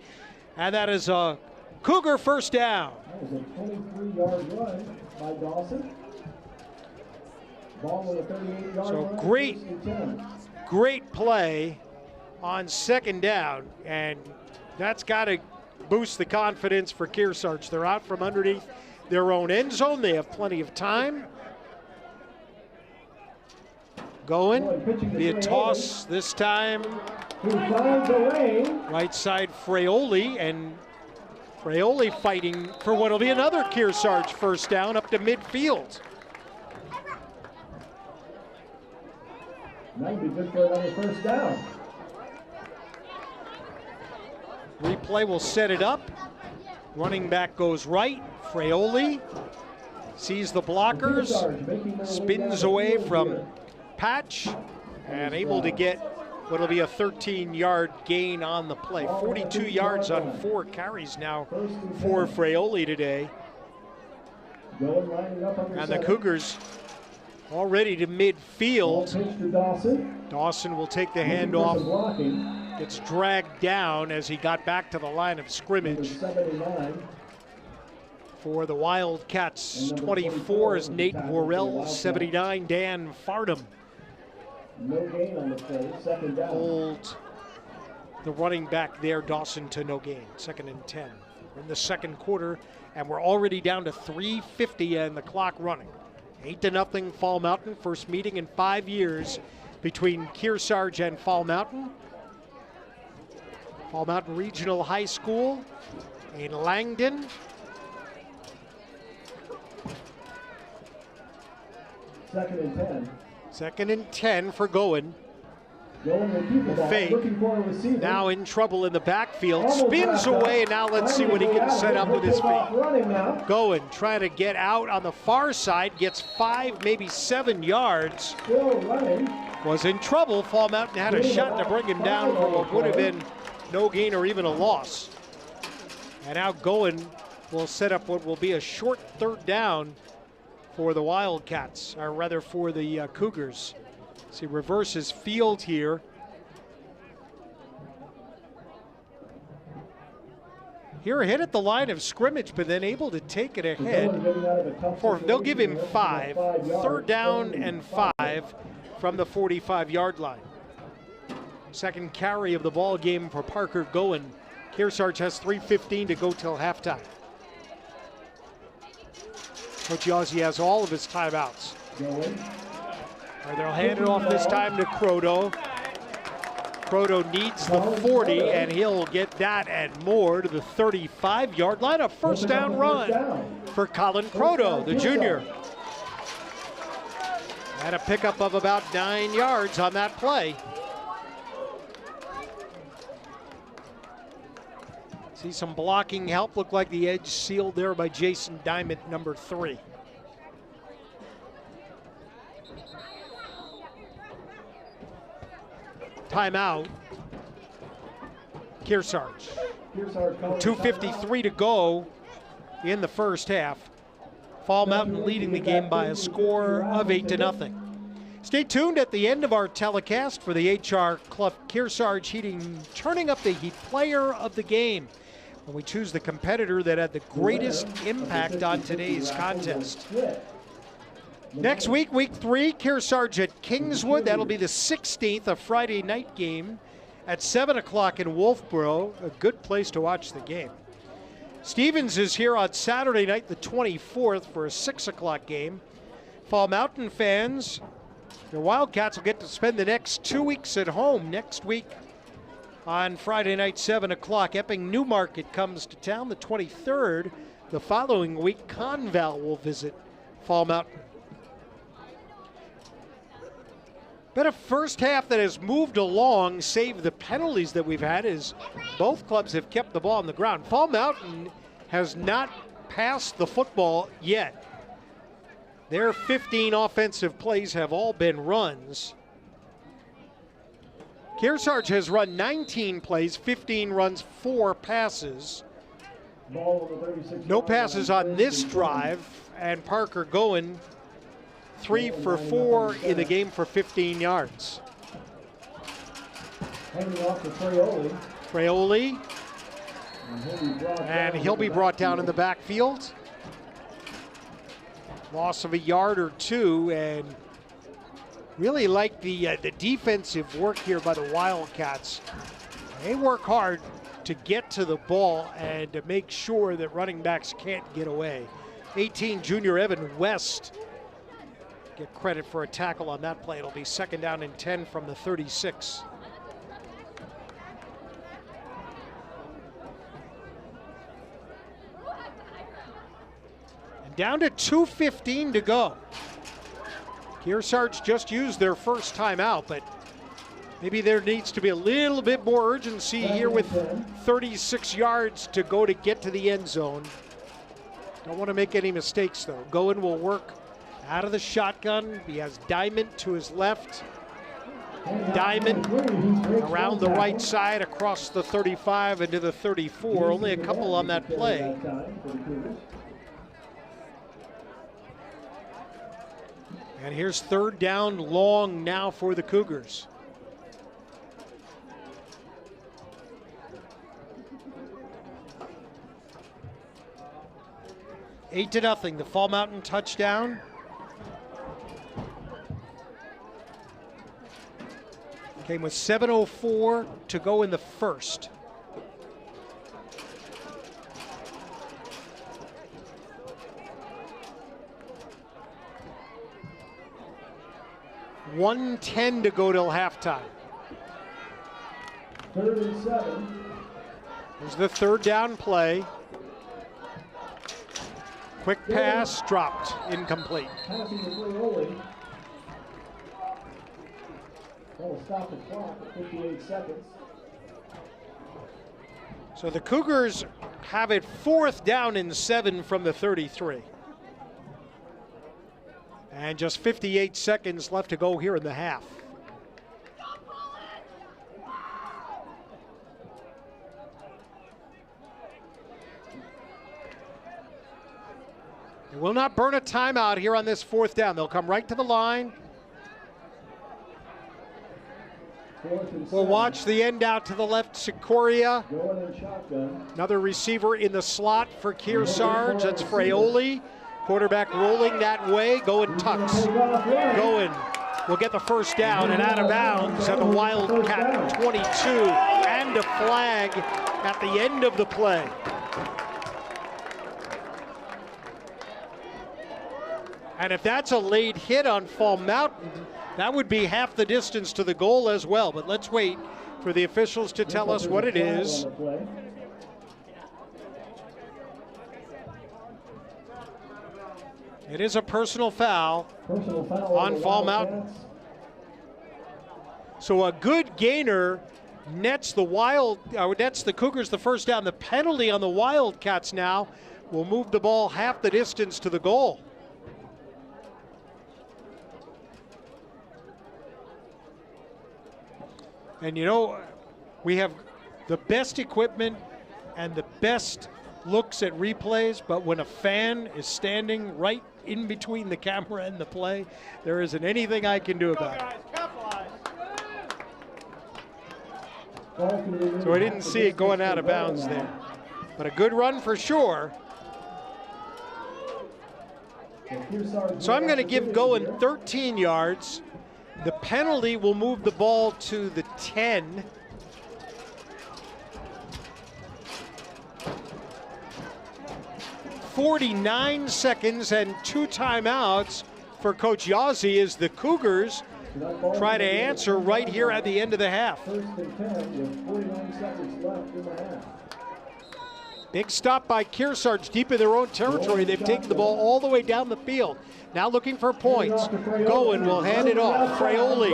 And that is a Cougar 1st down. That was a 23-yard run by Dawson. Ball with a 38-yard So run. great play on 2nd down, and that's got to boost the confidence for Kearsarge. They're out from underneath their own end zone. They have plenty of time. Going, be a toss this time. Right side Fraioli, and Fraioli fighting for what will be another Kearsarge first down up to midfield. Might be good for another first down. Replay will set it up. Running back goes right. Fraioli sees the blockers, spins away from Patch, and able to get what will be a 13-yard gain on the play. 42 yards on 4 carries now for Fraioli today. And the Cougars already to midfield. Dawson will take the handoff. Gets dragged down as he got back to the line of scrimmage. For the Wildcats, 24 is Nate Worrell, 79 Dan Fardham. No gain on the play, second down. Hold the running back there, Dawson, to no gain. 2nd and 10. We're in the second quarter, and we're already down to 3:50 and the clock running. 8-0 Fall Mountain. First meeting in 5 years between Kearsarge and Fall Mountain. Fall Mountain Regional High School in Langdon. Second and 10. 2nd and 10 for Goen. Going will keep the ball. Fake. Looking for a receiver. Now in trouble in the backfield. Spins away, and now let's see what he can set up with his feet. Goen trying to get out on the far side. Gets 5, maybe 7 yards. Still running. Was in trouble. Fall Mountain had a shot to bring him down for what would have been no gain or even a loss. And now Goen will set up what will be a short 3rd down for the Wildcats, or rather for the Cougars. So he reverses field here. Here ahead at the line of scrimmage, but then able to take it ahead. They'll give him 5. 3rd down and 5 from the 45-yard line. Second carry of the ball game for Parker Goen. Kearsarge has 3:15 to go till halftime. Coach Yazzie has all of his timeouts. They'll hand it off this time to Croto. Croto needs the 40, and he'll get that and more to the 35-yard line. A first down run for Colin Croto, the junior. And a pickup of about 9 yards on that play. See some blocking help. Looked like the edge sealed there by Jason Diamond, number 3. Timeout. Kearsarge. 2:53 to go in the first half. Fall Mountain leading the game by a score of 8-0. Stay tuned at the end of our telecast for the HR Clough Kearsarge Heating Turning Up the Heat Player of the Game, when we choose the competitor that had the greatest impact on today's contest. Next week, week 3, Kearsarge at Kingswood. That'll be the 16th, a Friday night game at 7 o'clock in Wolfboro. A good place to watch the game. Stevens is here on Saturday night, the 24th, for a 6 o'clock game. Fall Mountain fans, the Wildcats will get to spend the next 2 weeks at home. Next week on Friday night, 7 o'clock, Epping Newmarket comes to town the 23rd. The following week, Conval will visit Fall Mountain. Been a first half that has moved along, save the penalties that we've had, as both clubs have kept the ball on the ground. Fall Mountain has not passed the football yet. Their 15 offensive plays have all been runs. Kearsarge has run 19 plays, 15 runs, 4 passes. No passes on this drive, and Parker Goen 3 for 4 in the game for 15 yards. Handing off to Fraioli. Fraioli, and he'll be brought down in the backfield. Loss of a yard or 2, and really like the defensive work here by the Wildcats. They work hard to get to the ball and to make sure that running backs can't get away. 18, junior Evan West, get credit for a tackle on that play. It'll be 2nd down and 10 from the 36. And down to 2:15 to go. Kearsarge just used their first timeout, but maybe there needs to be a little bit more urgency here with 36 yards to go to get to the end zone. Don't want to make any mistakes, though. Goen will work out of the shotgun. He has Diamond to his left. Diamond around the right side across the 35 into the 34. Only a couple on that play. And here's 3rd down long now for the Cougars. Eight to nothing, the Fall Mountain touchdown. Came with 7:04 to go in the first. $1:10 to go till halftime. 3rd and 7. Here's the 3rd down play. Quick pass, dropped, incomplete. Passing to Frioli. That'll stop the clock at 58 seconds. So the Cougars have it 4th down and 7 from the 33. And just 58 seconds left to go here in the half. They will not burn a timeout here on this 4th down. They'll come right to the line. We'll watch the end out to the left, Sikoria. Another receiver in the slot for Kearsarge. That's Frioli. Quarterback rolling that way. Goen tucks. Goen will get the 1st down and out of bounds at the Wildcat 22. And a flag at the end of the play. And if that's a late hit on Fall Mountain, that would be half the distance to the goal as well. But let's wait for the officials to tell us what it is. It is a personal foul on Fall Mountain. So a good gainer nets the Cougars the 1st down. The penalty on the Wildcats now will move the ball half the distance to the goal. And you know, we have the best equipment and the best looks at replays, but when a fan is standing right in between the camera and the play, there isn't anything I can do about it. So I didn't see it going out of bounds there. But a good run for sure. So I'm going to give Goen 13 yards. The penalty will move the ball to the 10. .49 seconds and 2 timeouts for Coach Yazzie as the Cougars try to answer right here at the end of the half. 1st and 10 with 49 seconds left in the half. Big stop by Kearsarge deep in their own territory. They've taken the ball all the way down the field. Now looking for points. Goen will hand it off. Frioli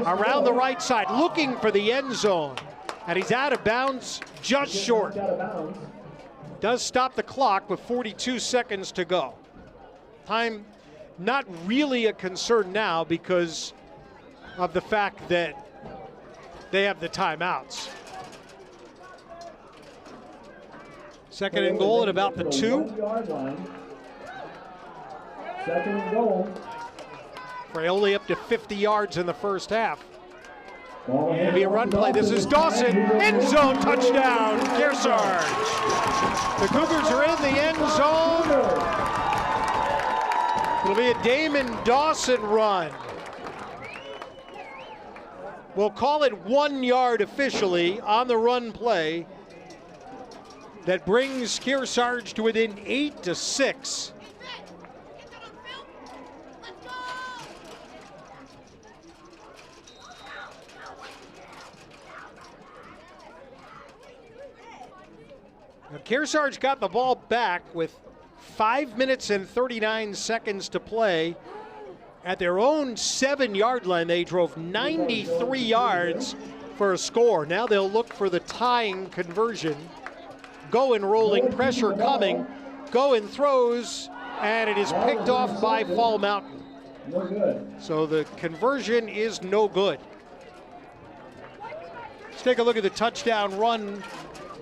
around the right side looking for the end zone. And he's out of bounds just short. Does stop the clock with 42 seconds to go. Time not really a concern now because of the fact that they have the timeouts. 2nd and goal at about the 2. 2nd and goal. Frioli up to 50 yards in the 1st half. It'll be a run play. This is Dawson. End zone touchdown, Kearsarge. The Cougars are in the end zone. It'll be a Damon Dawson run. We'll call it 1 yard officially on the run play. that brings Kearsarge to within 8-6. Now, Kearsarge got the ball back with 5 minutes and 39 seconds to play. At their own 7-yard line, they drove 93 yards for a score. Now they'll look for the tying conversion. Goen rolling, pressure coming. Goen throws, and it is picked off by Fall Mountain. No good. So the conversion is no good. Let's take a look at the touchdown run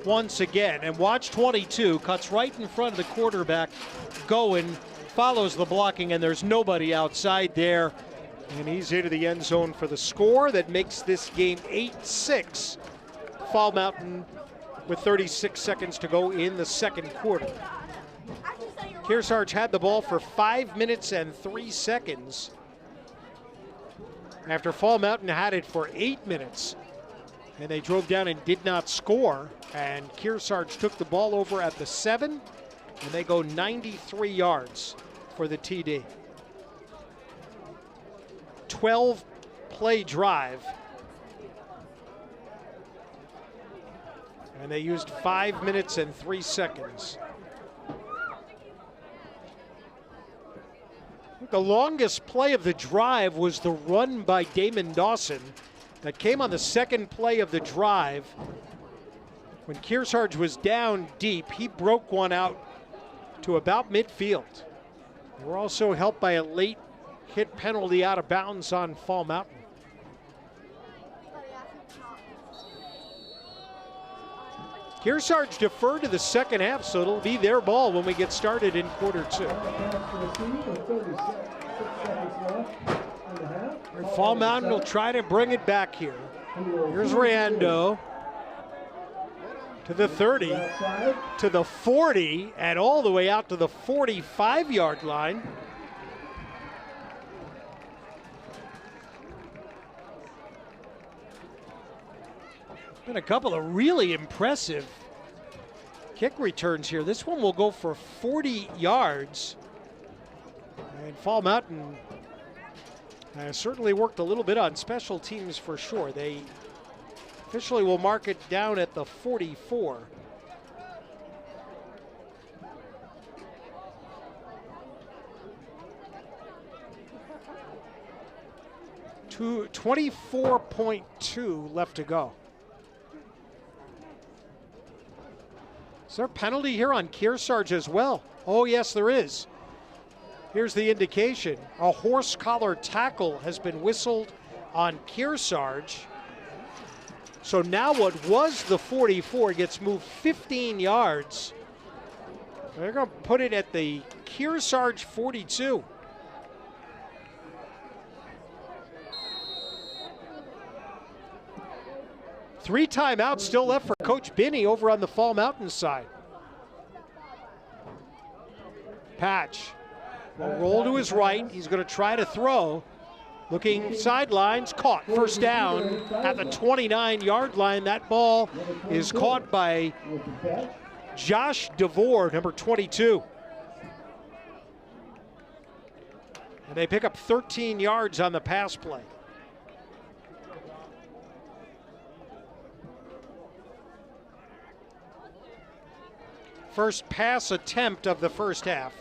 once again. And watch 22, cuts right in front of the quarterback. Goen follows the blocking, and there's nobody outside there. And he's into the end zone for the score that makes this game 8-6. Fall Mountain with 36 seconds to go in the second quarter. Kearsarge had the ball for 5 minutes and 3 seconds after Fall Mountain had it for 8 minutes. And they drove down and did not score. And Kearsarge took the ball over at the 7, and they go 93 yards for the TD. 12-play drive. And they used 5 minutes and 3 seconds. The longest play of the drive was the run by Damon Dawson that came on the second play of the drive. When Kearsarge was down deep, he broke one out to about midfield. They were also helped by a late hit penalty out of bounds on Fall Mountain. Kearsarge deferred to the second half, so it'll be their ball when we get started in quarter 2. And Fall Mountain will try to bring it back here. Here's Rando to the 30, to the 40, and all the way out to the 45-yard line. Been a couple of really impressive kick returns here. This one will go for 40 yards. And Fall Mountain certainly worked a little bit on special teams for sure. They officially will mark it down at the 44. To 24.2 left to go. Is there a penalty here on Kearsarge as well? Oh, yes, there is. Here's the indication. A horse collar tackle has been whistled on Kearsarge. So now what was the 44 gets moved 15 yards. They're going to put it at the Kearsarge 42. Three timeouts still left for Coach Binney over on the Fall Mountain side. Patch will roll to his right. He's going to try to throw. Looking sidelines, caught. First down at the 29-yard line. That ball is caught by Josh DeVore, number 22. And they pick up 13 yards on the pass play. First pass attempt of the first half.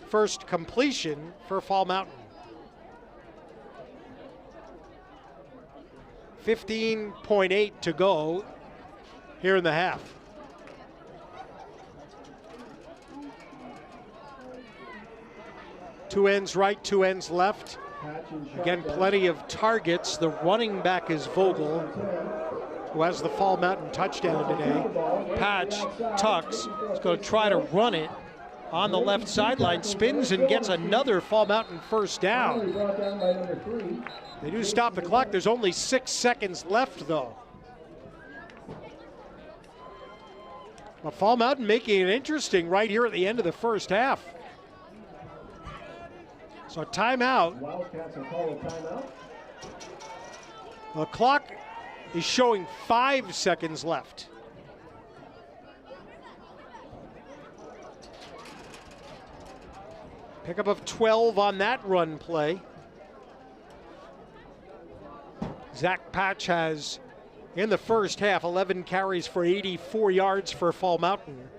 First completion for Fall Mountain. 15.8 to go here in the half. Two ends right, two ends left. Again, plenty of targets. The running back is Vogel, who has the Fall Mountain touchdown today. Patch tucks. He's going to try to run it on the left sideline. Spins and gets another Fall Mountain first down. They do stop the clock. There's only 6 seconds left, though. But Fall Mountain making it interesting right here at the end of the first half. So timeout. Wildcats will call a timeout. The clock is showing 5 seconds left. Pickup of 12 on that run play. Zach Patch has, in the first half, 11 carries for 84 yards for Fall Mountain.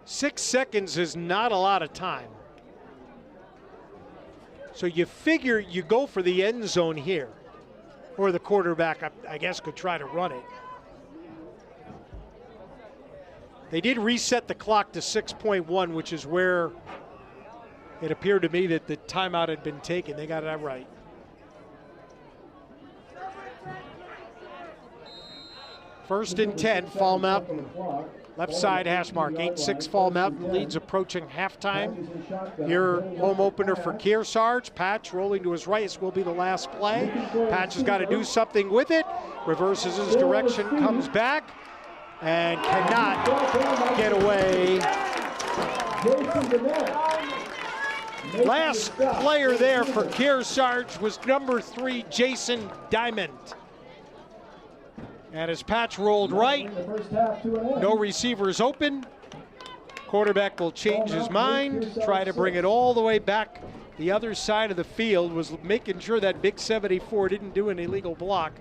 Six seconds is not a lot of time. So you figure you go for the end zone here. Or the quarterback, I guess, could try to run it. They did reset the clock to 6.1, which is where it appeared to me that the timeout had been taken. They got that right. First and 10, Fall Mountain. Left side hash mark, 8-6 Fall Mountain leads approaching halftime. Your home opener for Kearsarge. Patch rolling to his right. This will be the last play. Patch has got to do something with it. Reverses his direction, comes back, and cannot get away. Last player there for Kearsarge was number 3, Jason Diamond. And as Patch rolled right, no receivers open. Quarterback will change his mind, try to bring it all the way back the other side of the field, was making sure that big 74 didn't do an illegal block.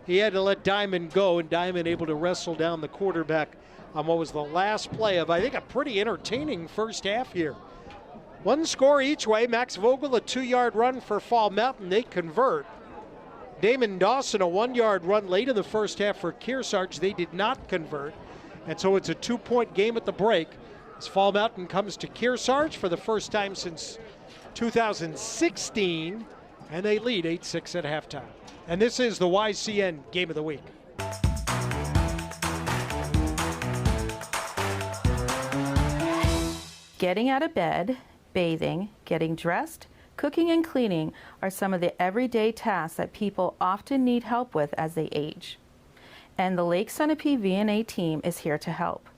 He had to let Diamond go, and Diamond able to wrestle down the quarterback on what was the last play of, I think, a pretty entertaining first half here. One score each way. Max Vogel, a 2-yard run for Fall Mountain. They convert. Damon Dawson, a 1-yard run late in the first half for Kearsarge. They did not convert. And so it's a 2-point game at the break as Fall Mountain comes to Kearsarge for the first time since 2016. And they lead 8-6 at halftime. And this is the YCN Game of the Week. Getting out of bed, bathing, getting dressed, cooking and cleaning are some of the everyday tasks that people often need help with as they age. And the Lake Sunapee VNA team is here to help.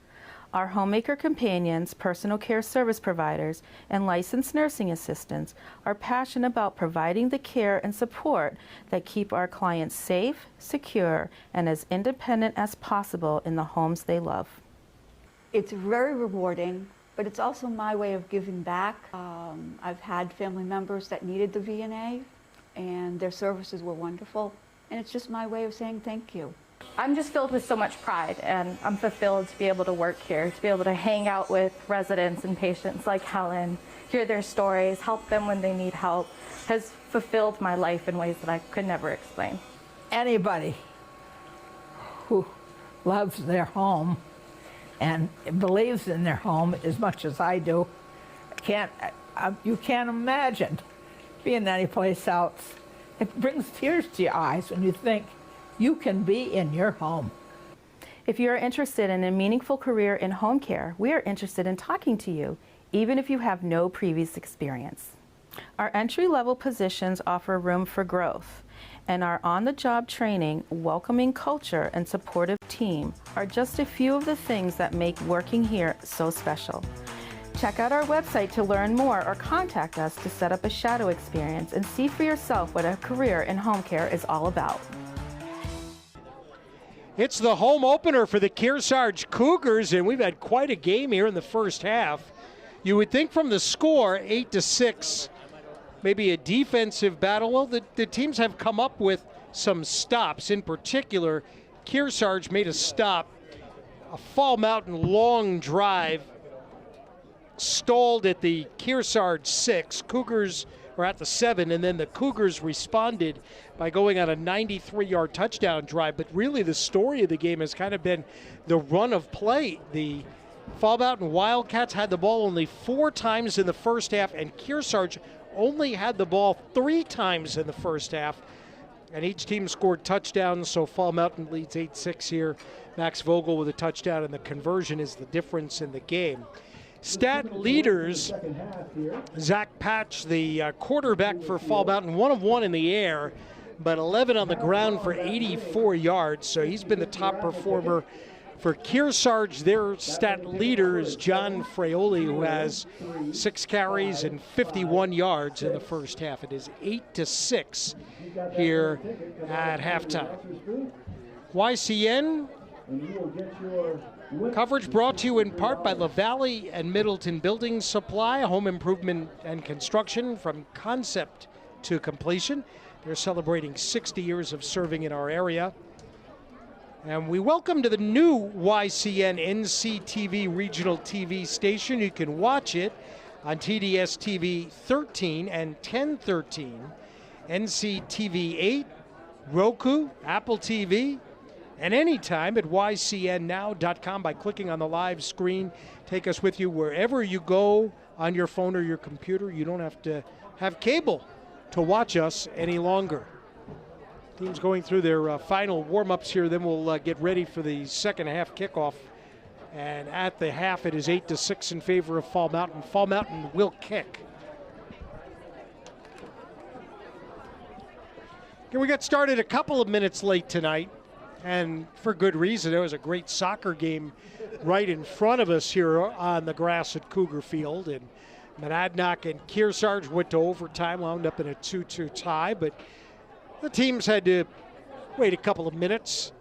Our homemaker companions, personal care service providers, and licensed nursing assistants are passionate about providing the care and support that keep our clients safe, secure, and as independent as possible in the homes they love. It's very rewarding, but it's also my way of giving back. I've had family members that needed the VNA, and their services were wonderful, and it's just my way of saying thank you. I'm just filled with so much pride, and I'm fulfilled to be able to work here, to be able to hang out with residents and patients like Helen, hear their stories, help them when they need help, has fulfilled my life in ways that I could never explain. Anybody who loves their home and believes in their home as much as I do, you can't imagine being anyplace else. It brings tears to your eyes when you think you can be in your home. If you are interested in a meaningful career in home care, we are interested in talking to you, even if you have no previous experience. Our entry-level positions offer room for growth, and our on-the-job training, welcoming culture, and supportive team are just a few of the things that make working here so special. Check out our website to learn more or contact us to set up a shadow experience and see for yourself what a career in home care is all about. It's the home opener for the Kearsarge Cougars, and we've had quite a game here in the first half. You would think from the score, 8-6, maybe a defensive battle. Well, the teams have come up with some stops. In particular, Kearsarge made a stop. A Fall Mountain long drive stalled at the Kearsarge 6. Cougars were at the 7, and then the Cougars responded by going on a 93-yard touchdown drive. But really the story of the game has kind of been the run of play. The Fall Mountain Wildcats had the ball only 4 times in the first half, and Kearsarge only had the ball 3 times in the first half. And each team scored touchdowns, so Fall Mountain leads 8-6 here. Max Vogel with a touchdown, and the conversion is the difference in the game. Stat leaders, Zach Patch, the quarterback for Fall Mountain, 1 of 1 in the air, but 11 on the ground for 84 yards. So he's been the top performer for Kearsarge. Their stat leader is John Fraioli, who has 6 carries and 51 yards in the first half. It is 8-6 here at halftime. YCN and you will get your Coverage brought to you in part by LaValle and Middleton Building Supply, home improvement and construction from concept to completion. They're celebrating 60 years of serving in our area. And we welcome to the new YCN NCTV regional TV station. You can watch it on TDS TV 13 and 1013, NCTV 8, Roku, Apple TV, and anytime at ycnnow.com by clicking on the live screen. Take us with you wherever you go on your phone or your computer. You don't have to have cable to watch us any longer. Teams going through their final warm-ups here, then we'll get ready for the second half kickoff. And at the half, it is 8-6 in favor of Fall Mountain. Fall Mountain will kick. Okay, we got started a couple of minutes late tonight, and for good reason. There was a great soccer game right in front of us here on the grass at Cougar Field, and Monadnock and Kearsarge went to overtime, wound up in a 2-2 tie, but the teams had to wait a couple of minutes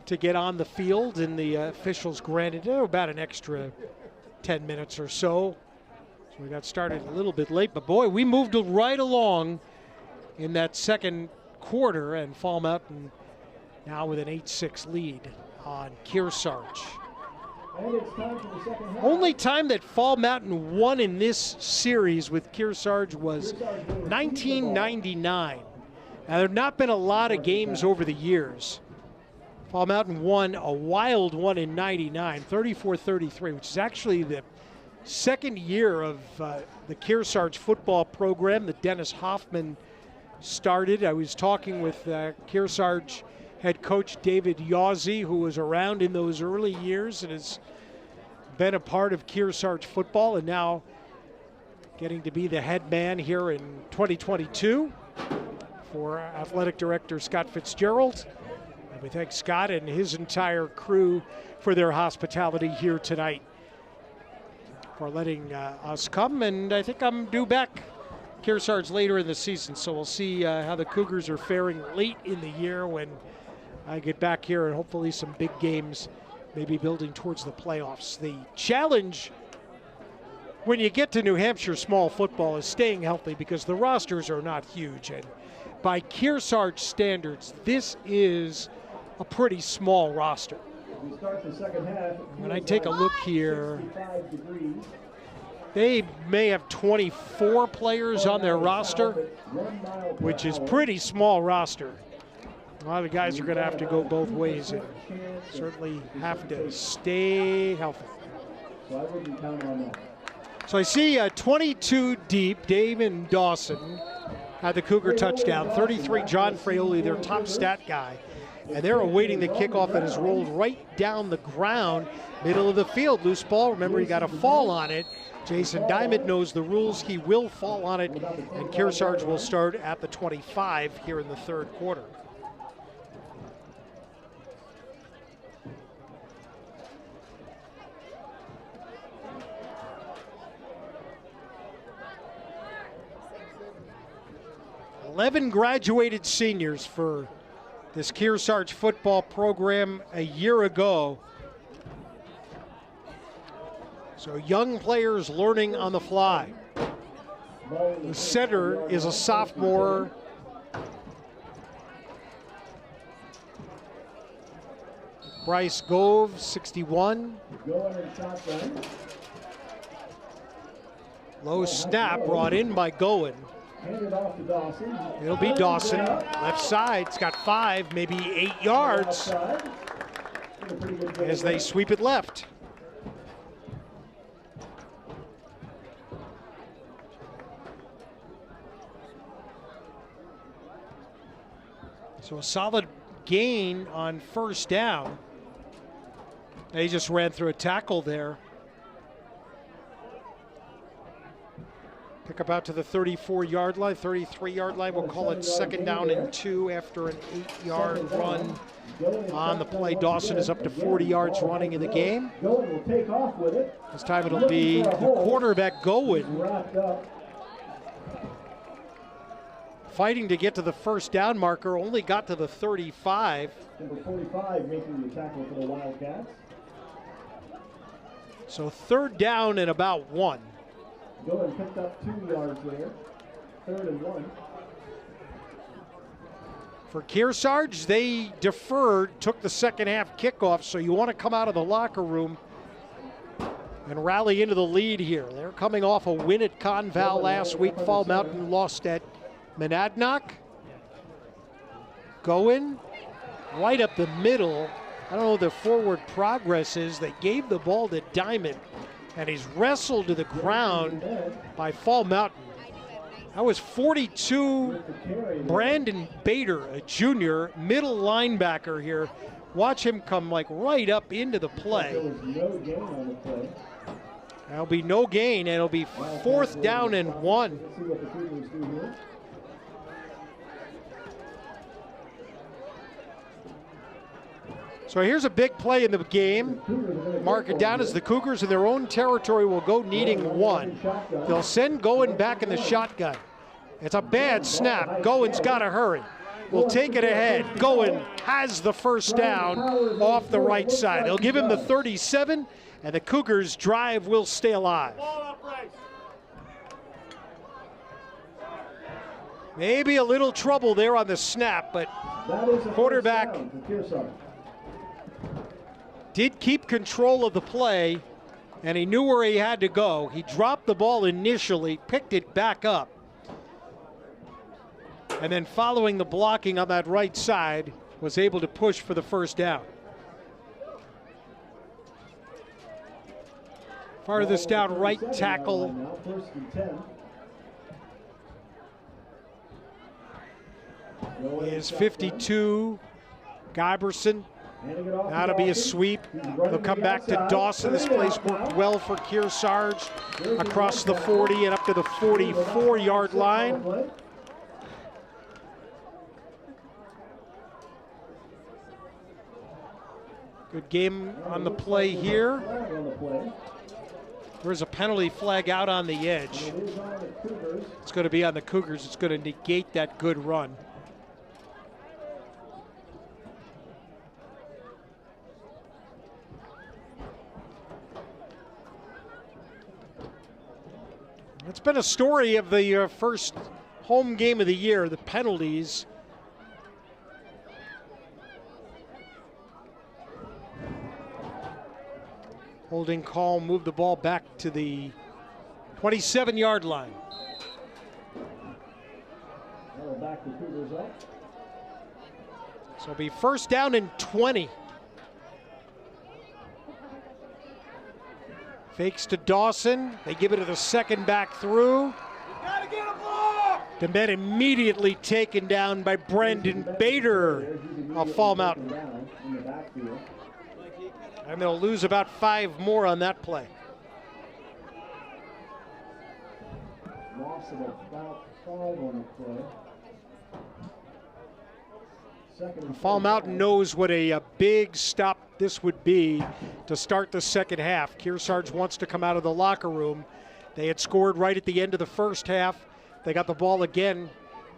to get on the field, and the officials granted about an extra 10 minutes or so. So we got started a little bit late, but boy, we moved right along in that second quarter, and Fall Mountain now with an 8-6 lead on Kearsarge. And it's time for the second half. Only time that Fall Mountain won in this series with Kearsarge was 1999. Now, there have not been a lot of games over the years. Fall Mountain won a wild one in 99, 34-33, which is actually the second year of the Kearsarge football program that Dennis Hoffman started. I was talking with Kearsarge head coach David Yazzie, who was around in those early years and has been a part of Kearsarge football, and now getting to be the head man here in 2022 for athletic director Scott Fitzgerald. And we thank Scott and his entire crew for their hospitality here tonight, for letting us come. And I think I'm due back Kearsarge later in the season, so we'll see how the Cougars are faring late in the year when I get back here, and hopefully some big games, maybe building towards the playoffs. The challenge when you get to New Hampshire small football is staying healthy, because the rosters are not huge, and by Kearsarge standards, this is a pretty small roster. We start the second half. When I take a look here, 65 degrees. they may have 24 players on their roster, which is pretty small roster. A lot of guys are going to have to go both ways and certainly have to stay healthy. So I wouldn't count on that. So I see 22 deep, Damon Dawson had the Cougar touchdown. 33, John Fraioli, their top stat guy. And they're awaiting the kickoff that is rolled right down the ground, middle of the field. Loose ball, remember he got a fall on it. Jason Diamond knows the rules. He will fall on it, and Kearsarge will start at the 25 here in the third quarter. Eleven graduated seniors for this Kearsarge football program a year ago. So young players learning on the fly. The center is a sophomore. Bryce Gove, 61. Low snap brought in by Goen. Handed off to Dawson. It'll be Dawson, left side. It's got 5, maybe 8 yards as they sweep it left. So a solid gain on first down. They just ran through a tackle there. Pick up out to the 34-yard line, 33-yard line. We'll call it second down and 2 after an 8-yard run on the play. Dawson is up to 40 yards running in the game. This time it'll be the quarterback Goen fighting to get to the first down marker. Only got to the 35. Number 45 making the tackle for the Wildcats. So 3rd down and about 1. Goen picked up 2 yards there. 3rd and 1. For Kearsarge, they deferred, took the second half kickoff, so you want to come out of the locker room and rally into the lead here. They're coming off a win at Conval last week. Fall Mountain lost at Monadnock. Goen right up the middle. I don't know what their forward progress is. They gave the ball to Diamond, and he's wrestled to the ground by Fall Mountain. That was 42, Brandon Bader, a junior, middle linebacker here. Watch him come like right up into the play. There'll be no gain, and it'll be 4th down and 1. So here's a big play in the game. Mark it down as the Cougars in their own territory will go needing 1. They'll send Goen back in the shotgun. It's a bad snap. Goen's got to hurry. Will take it ahead. Goen has the first down off the right side. They'll give him the 37, and the Cougars' drive will stay alive. Maybe a little trouble there on the snap, but quarterback did keep control of the play, and he knew where he had to go. He dropped the ball initially, picked it back up, and then following the blocking on that right side, was able to push for the first down. Farthest down right tackle is 52, Giberson. That'll be a sweep. They'll come back to Dawson. This place worked well for Kearsarge across the 40 and up to the 44-yard line. Good game on the play here. There's a penalty flag out on the edge. It's going to be on the Cougars. It's going to negate that good run. It's been a story of the first home game of the year, the penalties. Holding call, move the ball back to the 27-yard line. Back the Cougars up. So it'll be 1st down and 20. Fakes to Dawson. They give it to the second back through. The men immediately taken down by Brandon Bader of Fall Mountain. And they'll lose about 5 more on that play. Loss of about 5 on the play. Fall Mountain knows what a big stop this would be to start the second half. Kearsarge wants to come out of the locker room. They had scored right at the end of the first half. They got the ball again,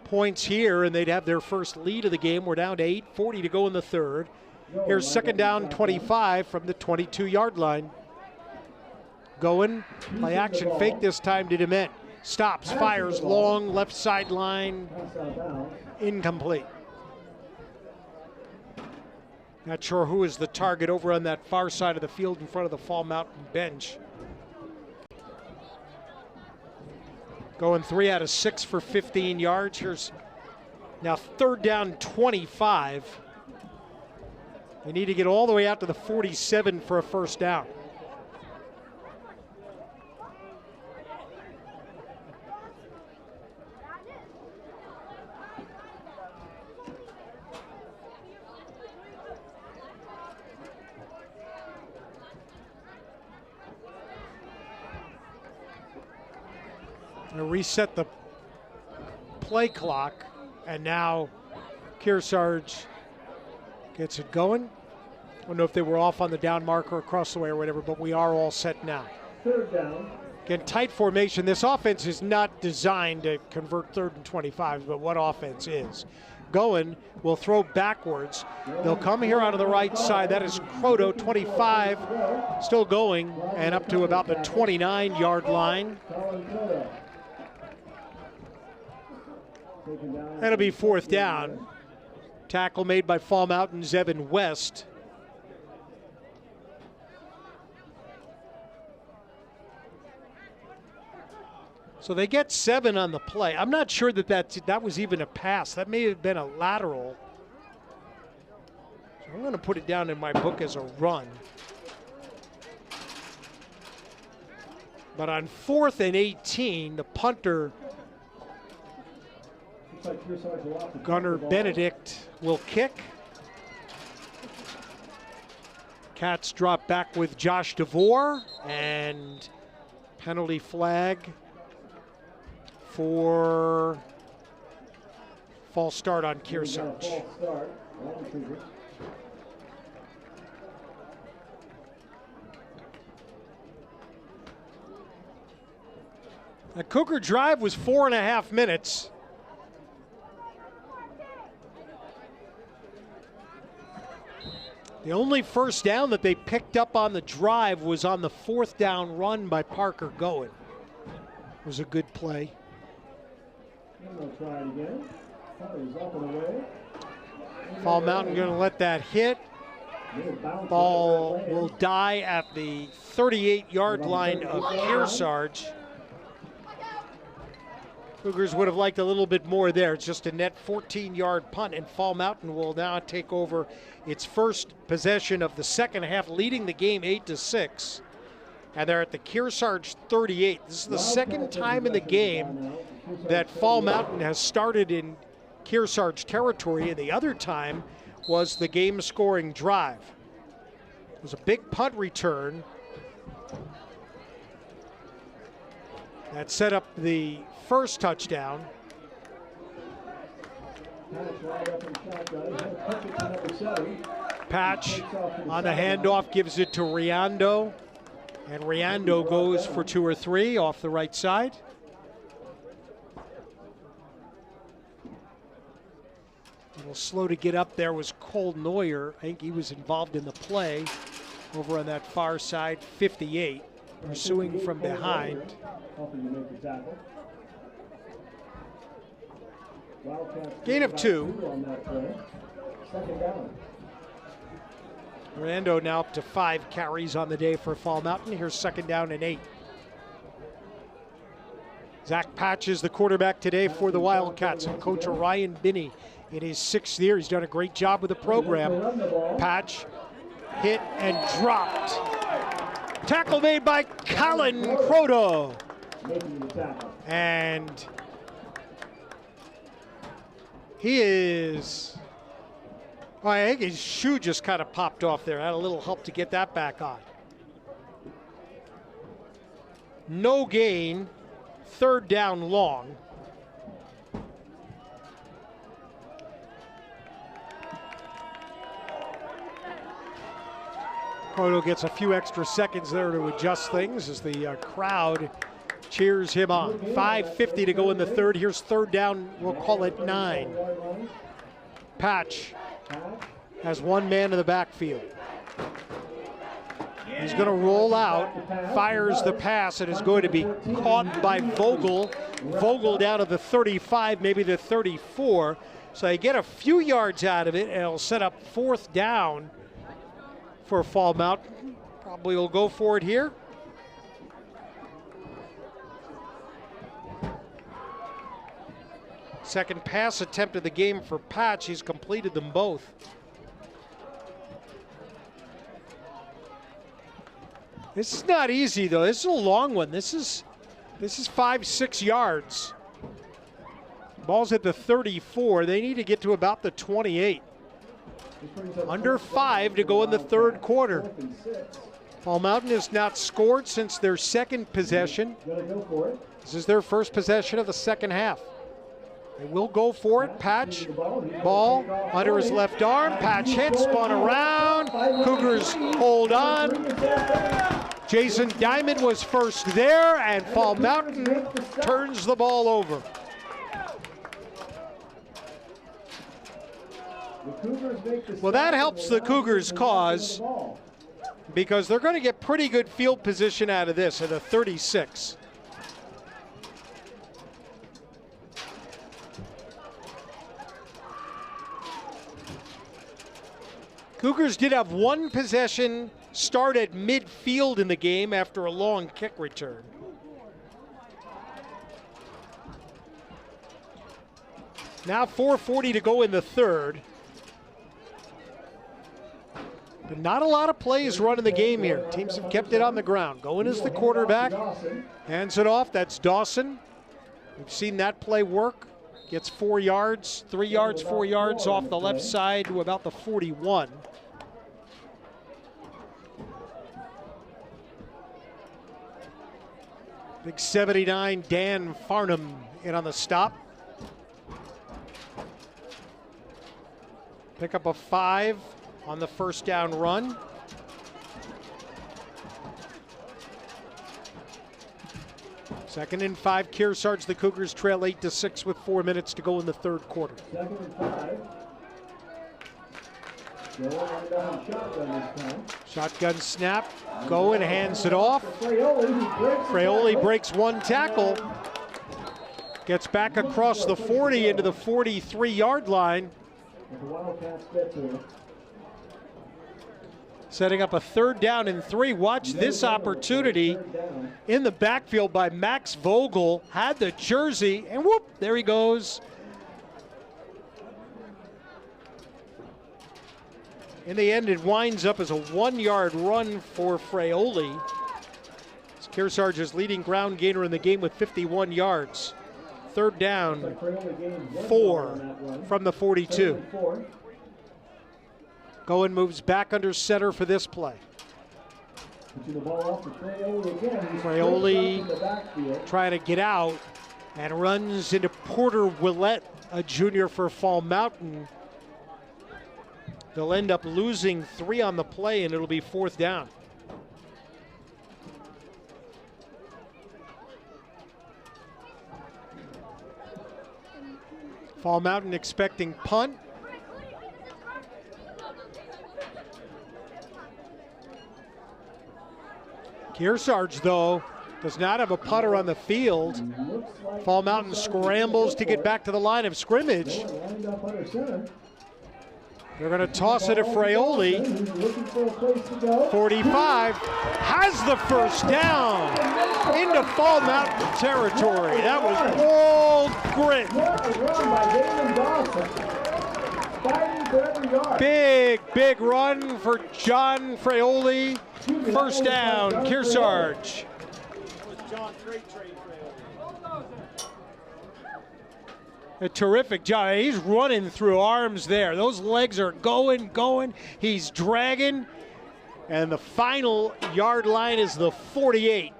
points here, and they'd have their first lead of the game. We're down to 8:40 to go in the third. Here's 2nd down 25 from the 22-yard line. Goen, play action fake this time to Dement. Stops, fires long, left sideline, incomplete. Not sure who is the target over on that far side of the field in front of the Fall Mountain bench. Going 3 out of 6 for 15 yards. Here's now 3rd down 25. They need to get all the way out to the 47 for a first down. Reset the play clock, and now Kearsarge gets it going. I don't know if they were off on the down marker across the way or whatever, but we are all set now. 3rd down. Again, tight formation. This offense is not designed to convert 3rd and 25s, but what offense is? going will throw backwards. They'll come here onto the right side. That is Croto, 25, still going, and up to about the 29-yard line. That'll be 4th down. Tackle made by Fall Mountain's Evan West. So they get 7 on the play. I'm not sure that was even a pass. That may have been a lateral. So I'm going to put it down in my book as a run. But on 4th and 18, the punter, Gunnar Benedict, will kick. Cats drop back with Josh DeVore, and penalty flag for false start on Kearsarge. The Cougar drive was 4.5 minutes. The only first down that they picked up on the drive was on the 4th down run by Parker Goen. It was a good play. They'll try it again. Is up and away. Fall Mountain going to let that hit. Ball will die at the 38-yard line of Kearsarge. Cougars would have liked a little bit more there. It's just a net 14-yard punt, and Fall Mountain will now take over its first possession of the second half, leading the game 8-6. And they're at the Kearsarge 38. This is the second time in the game that Fall Mountain has started in Kearsarge territory, and the other time was the game-scoring drive. It was a big punt return that set up the first touchdown. Patch on the handoff gives it to Riando, and Riando goes for 2 or 3 off the right side. A little slow to get up there was Cole Neuer. I think he was involved in the play over on that far side, 58, pursuing from behind. Gain of 2. Orlando now up to 5 carries on the day for Fall Mountain. Here's 2nd down and 8. Zach Patch is the quarterback today for the Wildcats, and Coach Ryan Binney in his 6th year. He's done a great job with the program. Patch hit and dropped. Tackle made by Colin Croto. And he is, I think his shoe just kind of popped off there. Had a little help to get that back on. No gain, 3rd down long. Croto gets a few extra seconds there to adjust things as the crowd cheers him on. 5:50 to go in the 3rd. Here's 3rd down, we'll call it 9. Patch has 1 man in the backfield. He's going to roll out, fires the pass, and is going to be caught by Vogel. Vogel down to the 35, maybe the 34. So they get a few yards out of it, and it'll set up 4th down for Fall Mountain. Probably will go for it here. Second pass attempt of the game for Patch. He's completed them both. This is not easy though. This is a long one. This is 5-6 yards. Ball's at the 34. They need to get to about the 28. Under 5 to go in the 3rd quarter. Fall Mountain has not scored since their 2nd possession. This is their first possession of the 2nd half. They will go for it. Patch, ball under his left arm. Patch hits, spun around. Cougars hold on. Jason Diamond was first there, and Fall Mountain turns the ball over. Well, that helps the Cougars' cause because they're going to get pretty good field position out of this at a 36. Cougars did have one possession start at midfield in the game after a long kick return. Now 4:40 to go in the third. But not a lot of plays run in the game here. Teams have kept it on the ground. Going as the quarterback. Hands it off. That's Dawson. We've seen that play work. Gets 4 yards, 3 yards, 4 yards off the left side to about the 41. Big 79 Dan Farnham in on the stop. Pick up a 5 on the first down run. Second and 5, Kearsarge. The Cougars trail 8-6 with 4 minutes to go in the third quarter. Second and 5. Shotgun snap, going, hands it off. Fraioli breaks one tackle. Gets back across the 40 into the 43-yard line. Setting up a 3rd down and 3. Watch this opportunity in the backfield by Max Vogel. Had the jersey, and whoop, there he goes. In the end, it winds up as a 1-yard run for Fraioli. Kearsarge is leading ground gainer in the game with 51 yards. 3rd down, 4 from the 42. Goen moves back under center for this play. Fraioli trying to get out and runs into Porter Willett, a junior for Fall Mountain. They'll end up losing 3 on the play, and it'll be 4th down. Fall Mountain expecting punt. Kearsarge, though, does not have a punter on the field. Fall Mountain scrambles to get back to the line of scrimmage. They're going to toss it to Fraioli. 45 has the first down into Fall Mountain territory. That was all grit. Big run for John Fraioli. First down, Kearsarge. A terrific job. He's running through arms there. Those legs are going. He's dragging. And the final yard line is the 48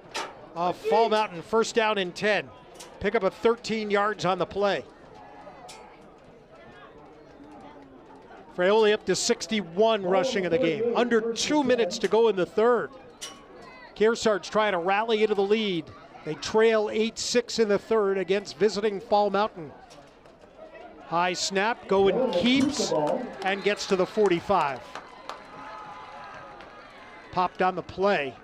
of Fall Mountain. First down and 10. Pick up a 13 yards on the play. Fraioli up to 61 rushing in the game. Under 2 minutes to go in the third. Kearsarge trying to rally into the lead. They trail 8-6 in the third against visiting Fall Mountain. High snap, Goen keeps and gets to the 45. Popped on the play.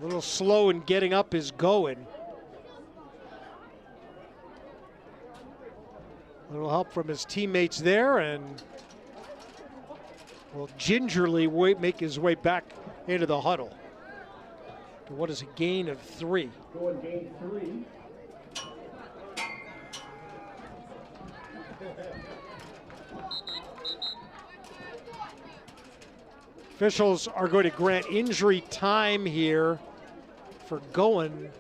A little slow in getting up is Goen. A little help from his teammates there, and will gingerly make his way back into the huddle. To what is a gain of 3. Goen gain 3. Officials are going to grant injury time here for Goen.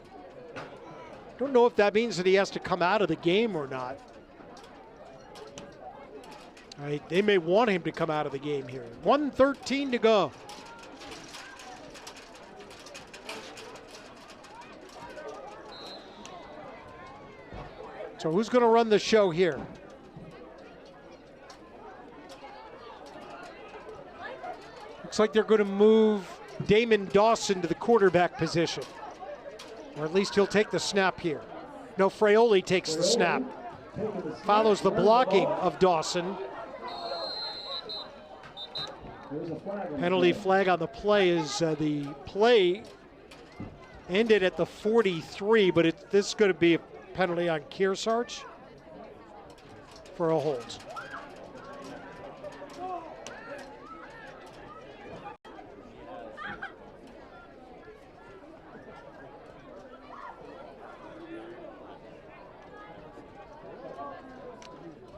Don't know if that means that he has to come out of the game or not. They may want him to come out of the game here. 1:13 to go. So who's going to run the show here? Looks like they're going to move Damon Dawson to the quarterback position. Or at least he'll take the snap here. No, Fraioli takes the snap. follows the blocking of Dawson. Penalty flag on the play is the play ended at the 43, but this is going to be a penalty on Kearsarge for a hold.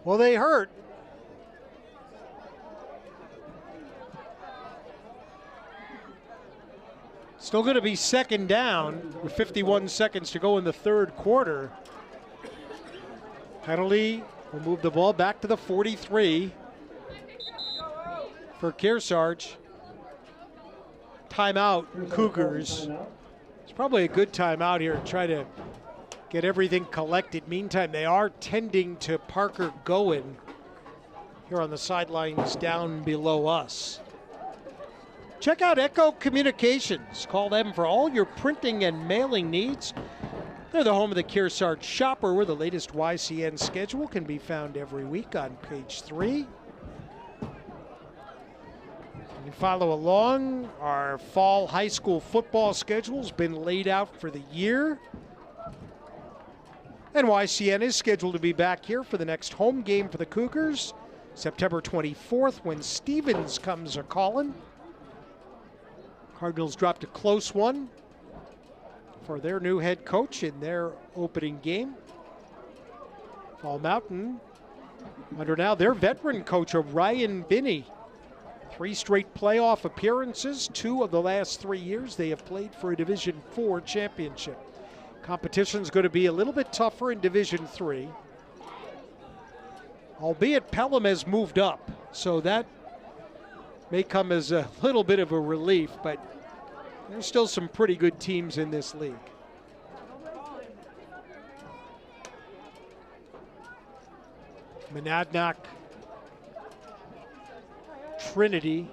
Well, they hurt. Still going to be second down with 51 seconds to go in the third quarter. Penalty will move the ball back to the 43 for Kearsarge. Timeout, Cougars. It's probably a good timeout here to try to get everything collected. Meantime, they are tending to Parker Goen here on the sidelines down below us. Check out Echo Communications. Call them for all your printing and mailing needs. They're the home of the Kearsarge Shopper, where the latest YCN schedule can be found every week on page 3. You can follow along. Our fall high school football schedule's been laid out for the year. And YCN is scheduled to be back here for the next home game for the Cougars, September 24th, when Stevens comes a-calling. Cardinals dropped a close one for their new head coach in their opening game. Fall Mountain under now their veteran coach, Ryan Binney. 3 straight playoff appearances, 2 of the last 3 years they have played for a Division IV championship. Competition's going to be a little bit tougher in Division III. Albeit Pelham has moved up, so that may come as a little bit of a relief, but there's still some pretty good teams in this league. Monadnock, Trinity.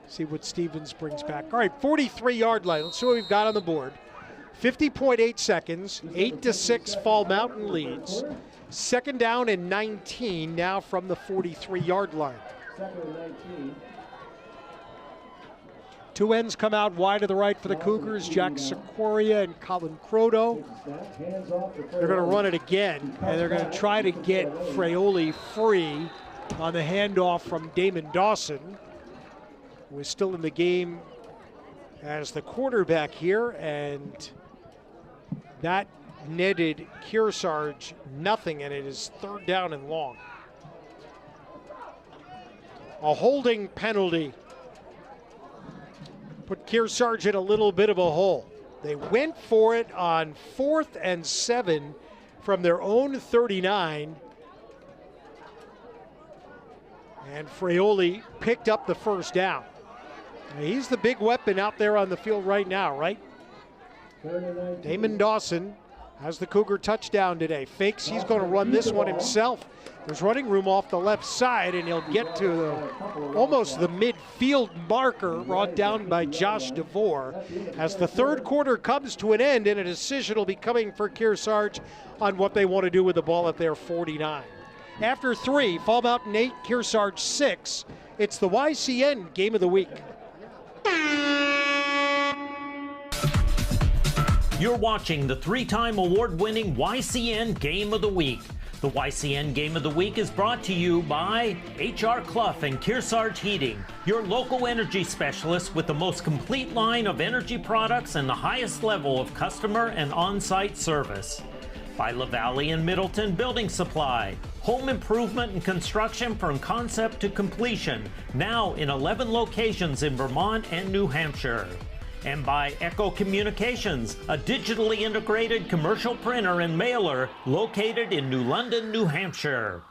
See what Stevens brings back. All right, 43-yard line. Let's see what we've got on the board. 50.8 seconds, 8-6 Fall Mountain leads. Second down and 19 now from the 43-yard line. Two ends come out wide to the right for the Cougars, Jack Sequoria and Colin Croto. They're going to run it again, and they're going to try to get Fraioli free on the handoff from Damon Dawson, who is still in the game as the quarterback here, and that netted Kearsarge nothing, and it is third down and long. A holding penalty put Kearsarge in a little bit of a hole. They went for it on 4th and 7 from their own 39. And Fraioli picked up the first down. He's the big weapon out there on the field right now, right? Damon Dawson has the Cougar touchdown today. Fakes, he's going to run this one himself. There's running room off the left side, and he'll get to almost the midfield marker, brought down by Josh DeVore. As the third quarter comes to an end, and a decision will be coming for Kearsarge on what they want to do with the ball at their 49. After 3, Fall Mountain 8, Kearsarge 6. It's the YCN Game of the Week. You're watching the 3-time award-winning YCN Game of the Week. The YCN Game of the Week is brought to you by H.R. Clough and Kearsarge Heating, your local energy specialist with the most complete line of energy products and the highest level of customer and on-site service. By LaValle and Middleton Building Supply, home improvement and construction from concept to completion, now in 11 locations in Vermont and New Hampshire. And by Echo Communications, a digitally integrated commercial printer and mailer located in New London, New Hampshire.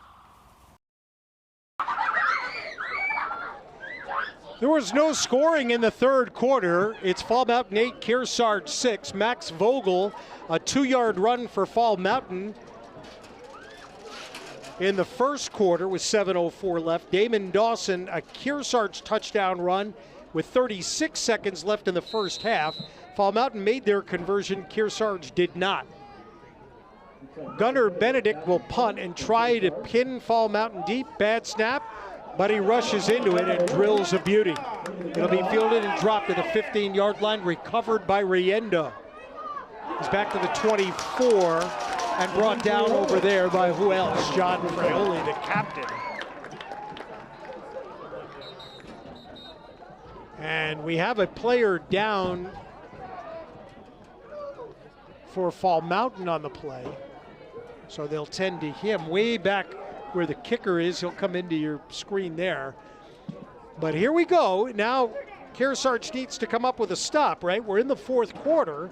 There was no scoring in the third quarter. It's Fall Mountain 8, Kearsarge 6. Max Vogel, a 2-yard run for Fall Mountain in the first quarter with 7:04 left. Damon Dawson, a Kearsarge touchdown run with 36 seconds left in the first half. Fall Mountain made their conversion, Kearsarge did not. Gunnar Benedict will punt and try to pin Fall Mountain deep. Bad snap, but he rushes into it and drills a beauty. It'll be fielded and dropped to the 15-yard line, recovered by Riendo. He's back to the 24 and brought down over there by who else? John Fraioli, the captain. And we have a player down for Fall Mountain on the play. So they'll tend to him way back where the kicker is. He'll come into your screen there. But here we go. Now Kearsarge needs to come up with a stop, right? We're in the fourth quarter.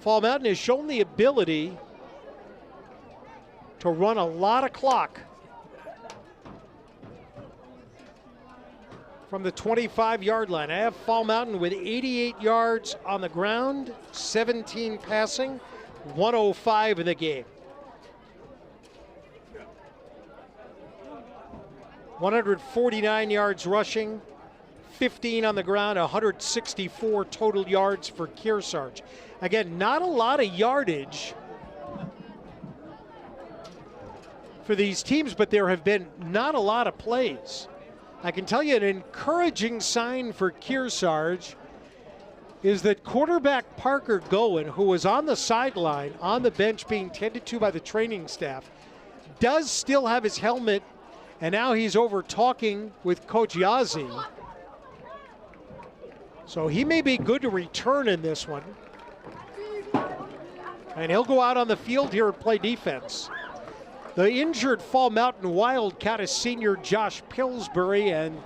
Fall Mountain has shown the ability to run a lot of clock from the 25-yard line. I have Fall Mountain with 88 yards on the ground, 17 passing, 105 in the game. 149 yards rushing, 15 on the ground, 164 total yards for Kearsarge. Again, not a lot of yardage for these teams, but there have been not a lot of plays. I can tell you an encouraging sign for Kearsarge is that quarterback Parker Goen, who was on the sideline, on the bench being tended to by the training staff, does still have his helmet, and now he's over talking with Coach Yazzie. So he may be good to return in this one. And he'll go out on the field here and play defense. The injured Fall Mountain Wildcat is senior Josh Pillsbury, and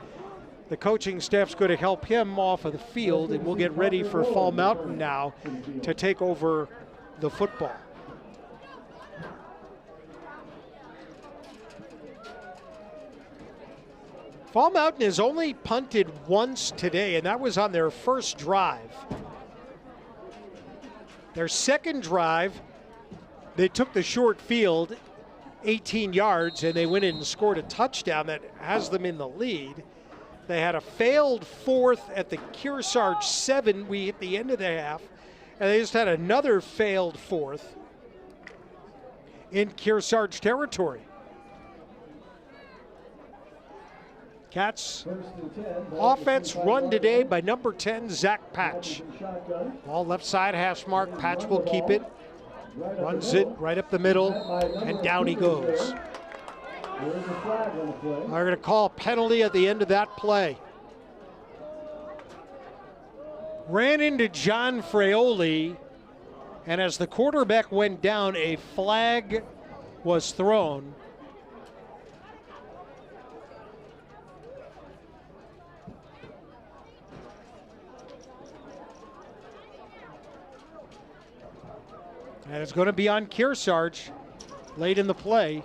the coaching staff's going to help him off of the field, and we'll get ready for Fall Mountain now to take over the football. Fall Mountain has only punted once today, and that was on their first drive. Their second drive, they took the short field, 18 yards, and they went in and scored a touchdown that has them in the lead. They had a failed fourth at the Kearsarge 7 at the end of the half, and they just had another failed fourth in Kearsarge territory. Cats offense run today by number 10, Zach Patch. Ball left side, hash mark. Patch will keep it. Runs it right up the middle, and down he goes. They're going to call a penalty at the end of that play. Ran into John Fraioli, and as the quarterback went down, a flag was thrown. And it's going to be on Kearsarge late in the play.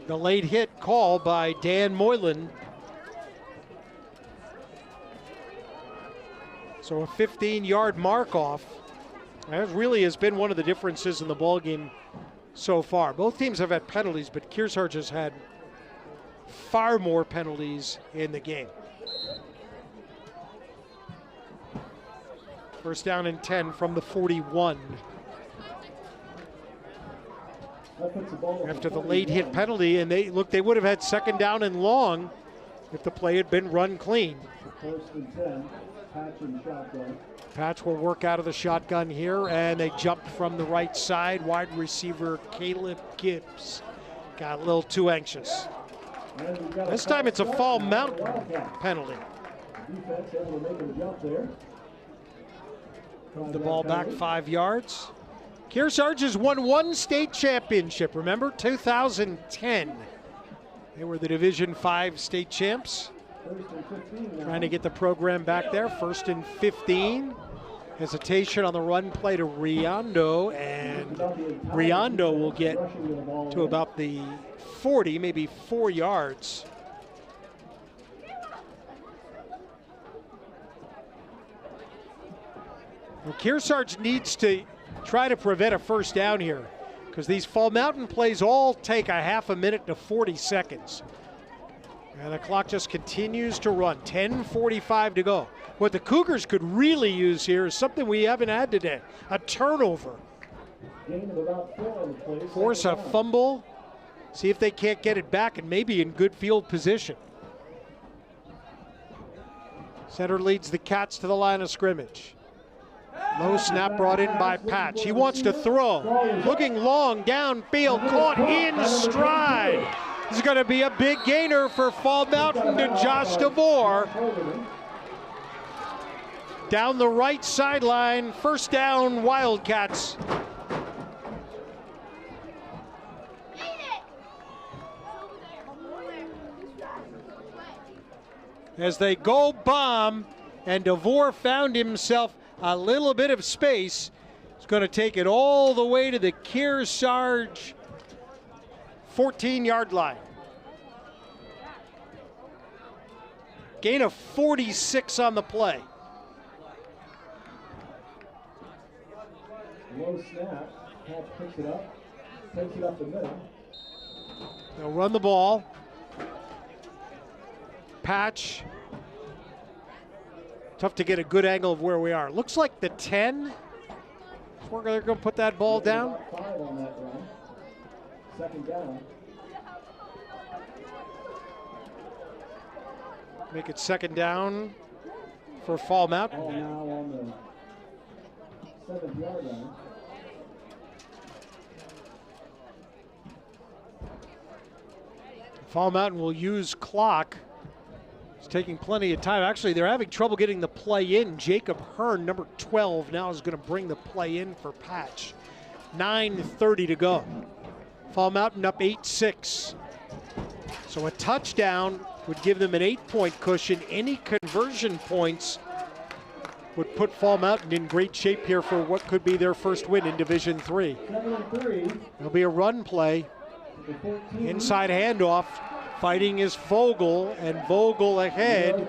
The late hit call by Dan Moylan. So a 15-yard mark off. That really has been one of the differences in the ballgame so far. Both teams have had penalties, but Kearsarge has had far more penalties in the game. First down and 10 from the 41. After the late hit penalty, and they would have had second down and long if the play had been run clean. First and 10, Patch and shotgun. Patch will work out of the shotgun here, and they jumped from the right side. Wide receiver Caleb Gibbs got a little too anxious. This time it's a Fall Mountain penalty. Defense able to make him jump there. The ball back 5 yards. Kearsarge has won one state championship. Remember, 2010. They were the Division 5 state champs. Trying to get the program back there. First and 15. Hesitation on the run play to Riando, and Riando will get to about the 40, maybe 4 yards. Well, Kearsarge needs to try to prevent a first down here, because these Fall Mountain plays all take a half a minute to 40 seconds. And the clock just continues to run. 10:45 to go. What the Cougars could really use here is something we haven't had today, a turnover. Gain of about 4 on the play. Force a fumble, see if they can't get it back, and maybe in good field position. Center leads the Cats to the line of scrimmage. Low snap brought in by Patch. He wants to throw. Looking long downfield, caught in stride. This is going to be a big gainer for Fall Mountain to Josh DeVore. Down the right sideline, first down, Wildcats. As they go bomb, and DeVore found himself a little bit of space. He's going to take it all the way to the Kearsarge 14-yard line. Gain of 46 on the play. Low snap. Patch picks it up. Takes it up the middle. They'll run the ball. Patch. Tough to get a good angle of where we are. Looks like the 10. They're going to put that ball down. 5 on that run. Second down. Make it second down for Fall Mountain. Ball now on the 7th-yard line. Fall Mountain will use clock. It's taking plenty of time. Actually, they're having trouble getting the play in. Jacob Hearn, number 12, now is going to bring the play in for Patch. 9:30 to go. Fall Mountain up 8-6. So a touchdown would give them an 8-point cushion. Any conversion points would put Fall Mountain in great shape here for what could be their first win in Division III. 7-3. There'll be a run play. Inside handoff. Fighting is Vogel, and Vogel ahead.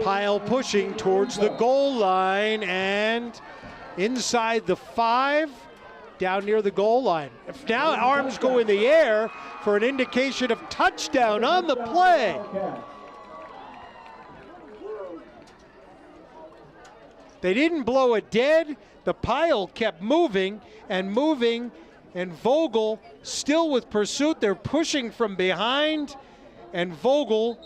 Pyle pushing towards the goal line, and inside the 5, down near the goal line. If now arms go in the air for an indication of touchdown on the play. They didn't blow it dead. The pile kept moving and moving, and Vogel still with pursuit. They're pushing from behind, and Vogel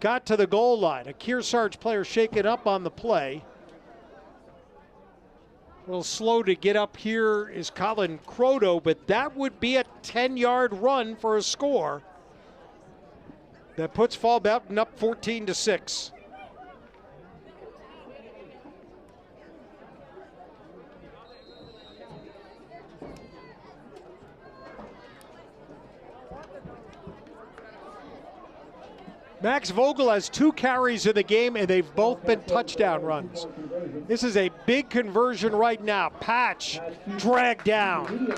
got to the goal line. A Kearsarge player shaken up on the play. A little slow to get up here is Colin Croto, but that would be a 10-yard run for a score. That puts Fall Mountain up 14-6. Max Vogel has 2 carries in the game, and they've both been touchdown runs. This is a big conversion right now. Patch dragged down.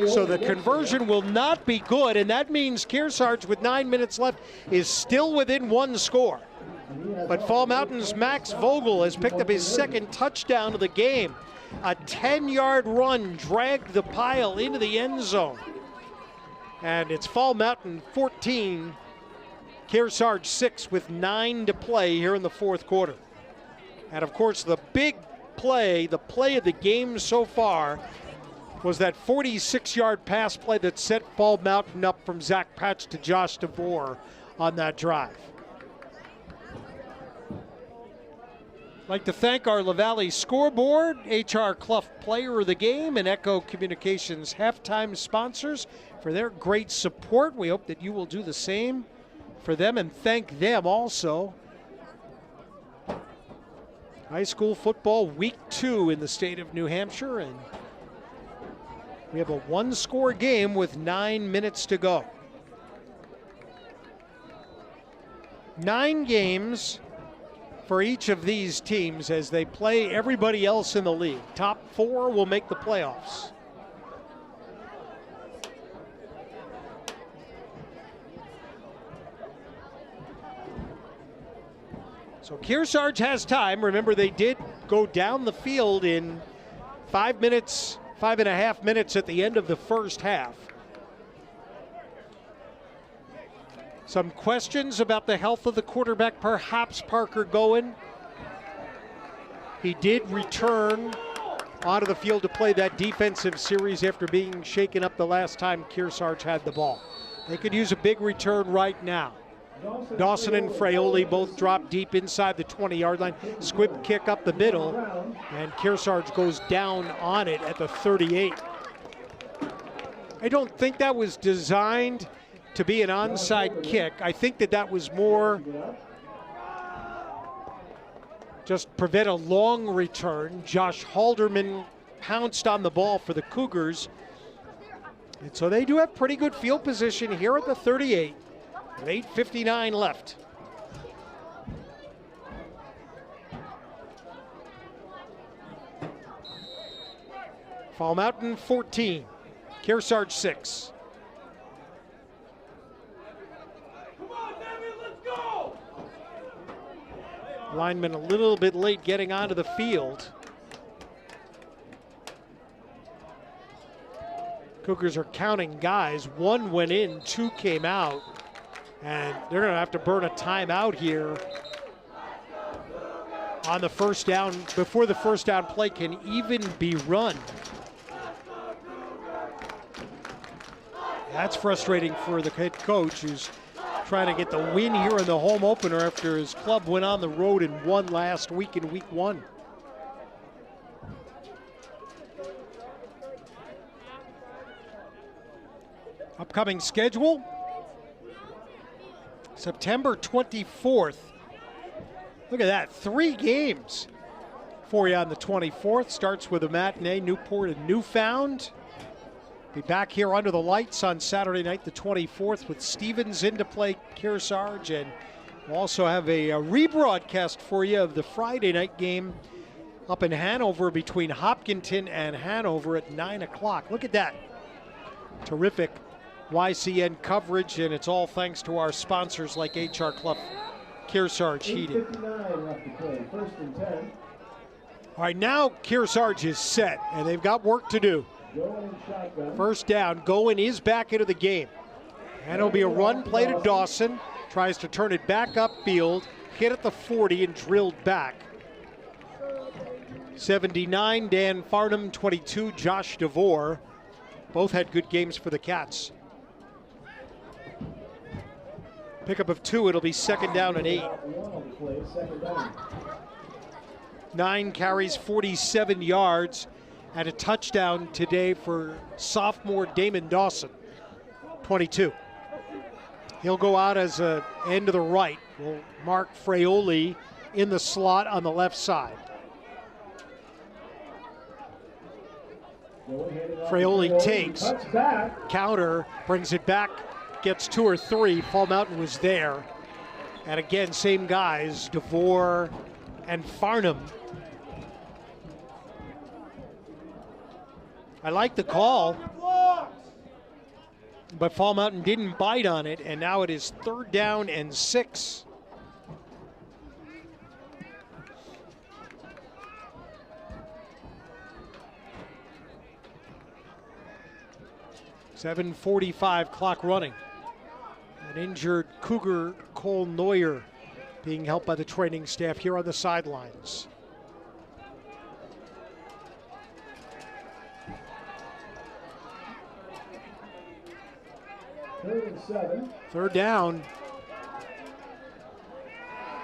So the conversion will not be good, and that means Kearsarge, with 9 minutes left, is still within 1 score. But Fall Mountain's Max Vogel has picked up his 2nd touchdown of the game. A 10-yard run dragged the pile into the end zone. And it's Fall Mountain 14, Kearsarge 6 with 9 to play here in the 4th quarter. And of course, the big play, the play of the game so far, was that 46-yard pass play that set Fall Mountain up from Zach Patch to Josh DeVore on that drive. I'd like to thank our LaValle scoreboard, HR Clough Player of the Game, and Echo Communications halftime sponsors for their great support. We hope that you will do the same for them, and thank them also. High school football week 2 in the state of New Hampshire, and we have a 1-score game with 9 minutes to go. 9 games for each of these teams as they play everybody else in the league. Top 4 will make the playoffs. So Kearsarge has time. Remember, they did go down the field in 5 minutes, 5.5 minutes at the end of the first half. Some questions about the health of the quarterback, perhaps Parker Goen. He did return onto the field to play that defensive series after being shaken up the last time Kearsarge had the ball. They could use a big return right now. Dawson and Fraioli both drop deep inside the 20-yard line. Squib kick up the middle, and Kearsarge goes down on it at the 38. I don't think that was designed to be an onside kick. I think that was more just prevent a long return. Josh Halderman pounced on the ball for the Cougars. And so they do have pretty good field position here at the 38. With 8:59 left. Fall Mountain 14, Kearsarge 6. Lineman a little bit late getting onto the field. Cougars are counting guys. One went in, two came out. And they're going to have to burn a timeout here on the first down before the first down play can even be run. That's frustrating for the head coach, who's trying to get the win here in the home opener after his club went on the road and won last week in week 1. Upcoming schedule. September 24th. Look at that, 3 games for you on the 24th. Starts with a matinee, Newport and Newfound. Be back here under the lights on Saturday night, the 24th, with Stevens in to play Kearsarge. And we'll also have a rebroadcast for you of the Friday night game up in Hanover between Hopkinton and Hanover at 9 o'clock. Look at that. Terrific YCN coverage, and it's all thanks to our sponsors like HR Clough, Kearsarge Heating. 8:59 left to play, 1st and 10. All right, now Kearsarge is set, and they've got work to do. Going shotgun. First down, Goen is back into the game. And it'll be a run play to Dawson. Tries to turn it back upfield, hit at the 40 and drilled back. 79, Dan Farnham, 22, Josh DeVore. Both had good games for the Cats. Pickup of 2, it'll be 2nd down and 8. 9 carries, 47 yards, and a touchdown today for sophomore Damon Dawson, 22. He'll go out as an end to the right. We'll mark Fraioli in the slot on the left side. Fraioli takes, counter, brings it back, gets 2 or 3. Fall Mountain was there. And again, same guys, DeVore and Farnham. I like the call, but Fall Mountain didn't bite on it, and now it is 3rd down and 6. .7:45 clock running. An injured Cougar, Cole Neuer, being helped by the training staff here on the sidelines. Third down.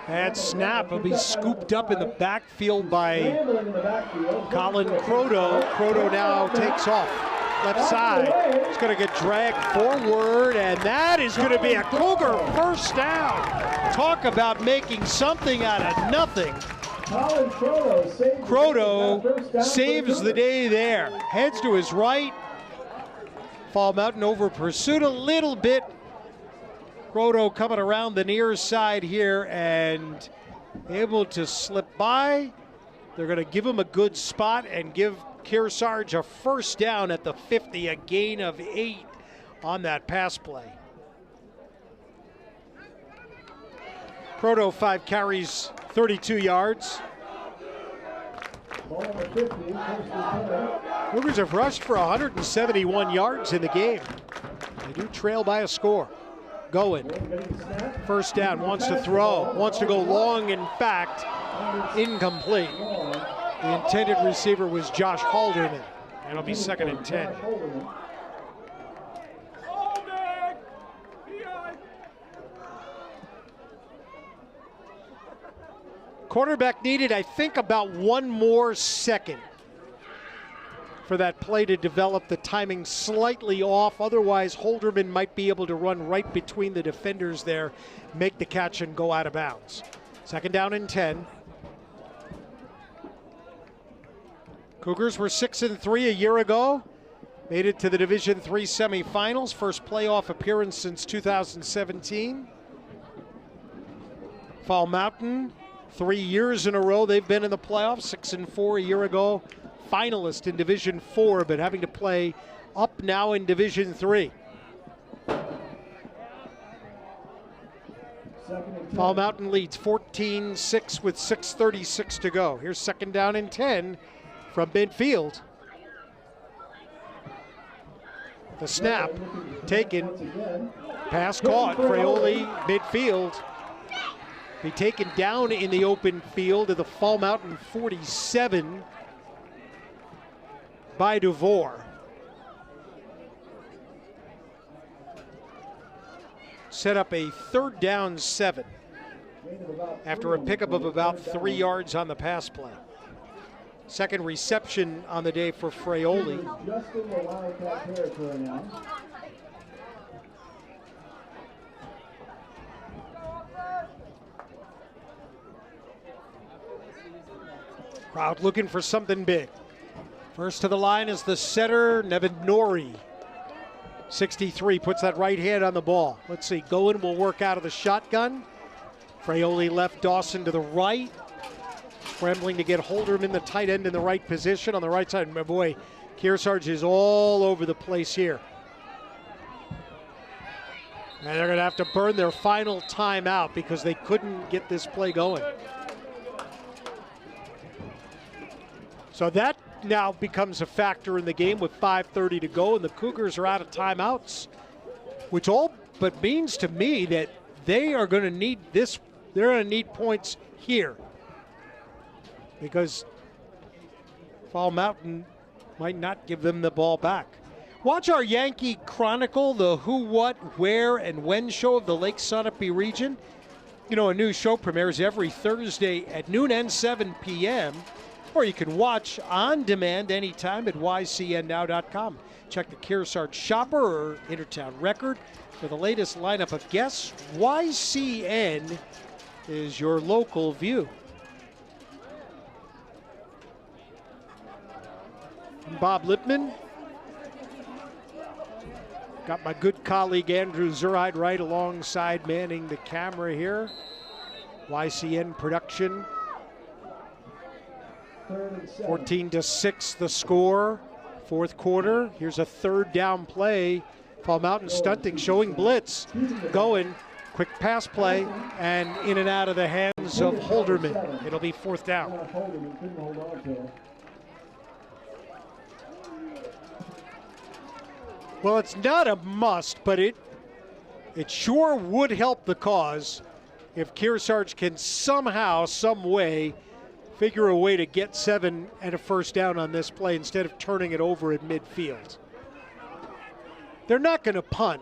That snap will be scooped up in the backfield by Colin Croto. Croto now takes off left side. He's going to get dragged forward, and that is going to be a Cougar first down. Talk about making something out of nothing. Croto saves the day there. Heads to his right. Fall Mountain over pursuit a little bit. Croto coming around the near side here and able to slip by. They're going to give him a good spot and give Kearsarge a first down at the 50, a gain of 8 on that pass play. Croto 5 carries, 32 yards. Cougars have rushed for 171 yards in the game. They do trail by a score. Going. First down, wants to throw, wants to go long, in fact, incomplete. The intended receiver was Josh Halderman. And it'll be 2nd and 10. Quarterback needed, I think, about 1 more second for that play to develop. The timing slightly off. Otherwise, Holderman might be able to run right between the defenders there, make the catch, and go out of bounds. 2nd down and 10. Cougars were 6-3 a year ago. Made it to the Division III semifinals. First playoff appearance since 2017. Fall Mountain, 3 years in a row they've been in the playoffs. 6-4 a year ago. Finalist in Division IV, but having to play up now in Division III. Fall Mountain leads 14-6 with 6:36 to go. Here's 2nd down and 10 from midfield. The snap taken, pass caught. Fraioli midfield. Be taken down in the open field of the Fall Mountain 47 by DeVore. Set up a 3rd down 7 after a pickup of about 3 yards on the pass play. Second reception on the day for Fraioli. Just in the Wildcat territory now. Crowd looking for something big. First to the line is the setter, Nevin Norrie. 63 puts that right hand on the ball. Let's see, Goen will work out of the shotgun. Fraioli left Dawson to the right. Scrambling to get Holderman, the tight end, in the right position on the right side. My boy, Kearsarge is all over the place here. And they're going to have to burn their final timeout because they couldn't get this play going. So that now becomes a factor in the game with 5:30 to go, and the Cougars are out of timeouts, which all but means to me that they are going to need this. They're going to need points here because Fall Mountain might not give them the ball back. Watch our Yankee Chronicle, the who, what, where, and when show of the Lake Sunapee region. You know, a new show premieres every Thursday at noon and 7 p.m., or you can watch on demand anytime at ycnnow.com. Check the Kearsarge Shopper or Intertown Record for the latest lineup of guests. YCN is your local view. I'm Bob Lipman. Got my good colleague Andrew Zuride right alongside manning the camera here. YCN production. 14-6 the score. 4th quarter. Here's a 3rd down play. Fall Mountain stunting, showing blitz. Going, quick pass play, and in and out of the hands of Holderman. It'll be 4th down. Well, it's not a must, but it sure would help the cause if Kearsarge can somehow, some way, figure a way to get 7 and a 1st down on this play instead of turning it over at midfield. They're not going to punt,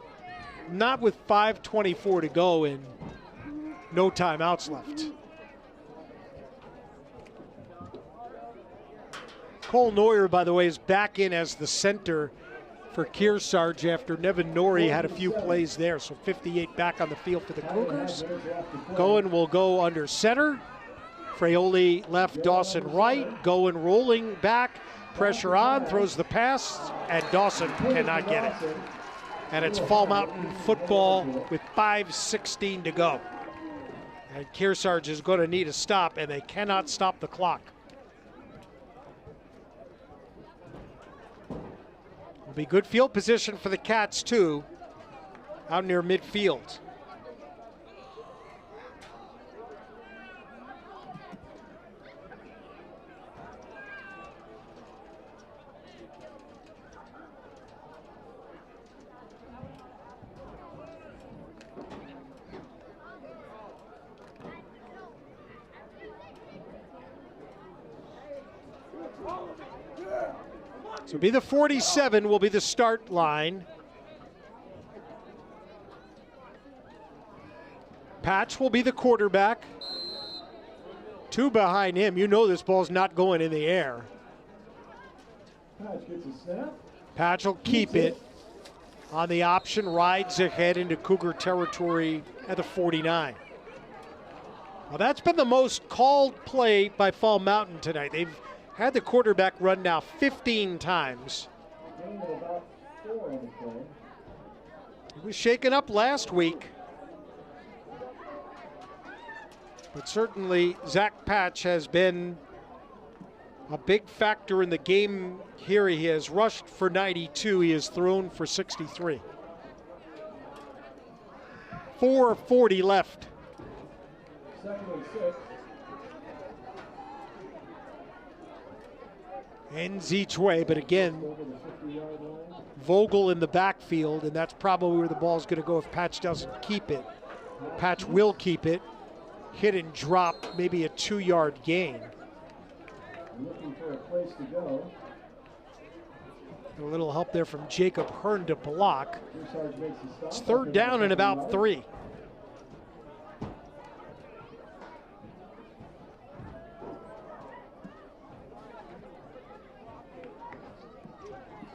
not with 5:24 to go and no timeouts left. Cole Neuer, by the way, is back in as the center for Kearsarge after Nevin Norrie had a few plays there. So 58 back on the field for the Cougars. Goen will go under center. Fraioli left, Dawson right. Goen rolling back, pressure on, throws the pass, and Dawson cannot get it. And it's Fall Mountain football with 5:16 to go. And Kearsarge is going to need a stop, and they cannot stop the clock. Will be good field position for the Cats, too, out near midfield. So be the 47 will be the start line. Patch will be the quarterback. 2 behind him. You know this ball's not going in the air. Patch gets a snap. Patch will keep it on the option, rides ahead into Cougar territory at the 49. Well, that's been the most called play by Fall Mountain tonight. They've had the quarterback run now 15 times. Gain of about 4 on the play. He was shaken up last week. But certainly Zach Patch has been a big factor in the game here. He has rushed for 92. He has thrown for 63. 4:40 left. 2nd and 6. Ends each way, but again, Over the 50-yard line. Vogel in the backfield, and that's probably where the ball's going to go if Patch doesn't keep it. Patch will keep it. Hit and drop, maybe a 2-yard gain. Looking for a place to go. A little help there from Jacob Hearn to block. Kearsarge makes the stop. It's 3rd down and about 3.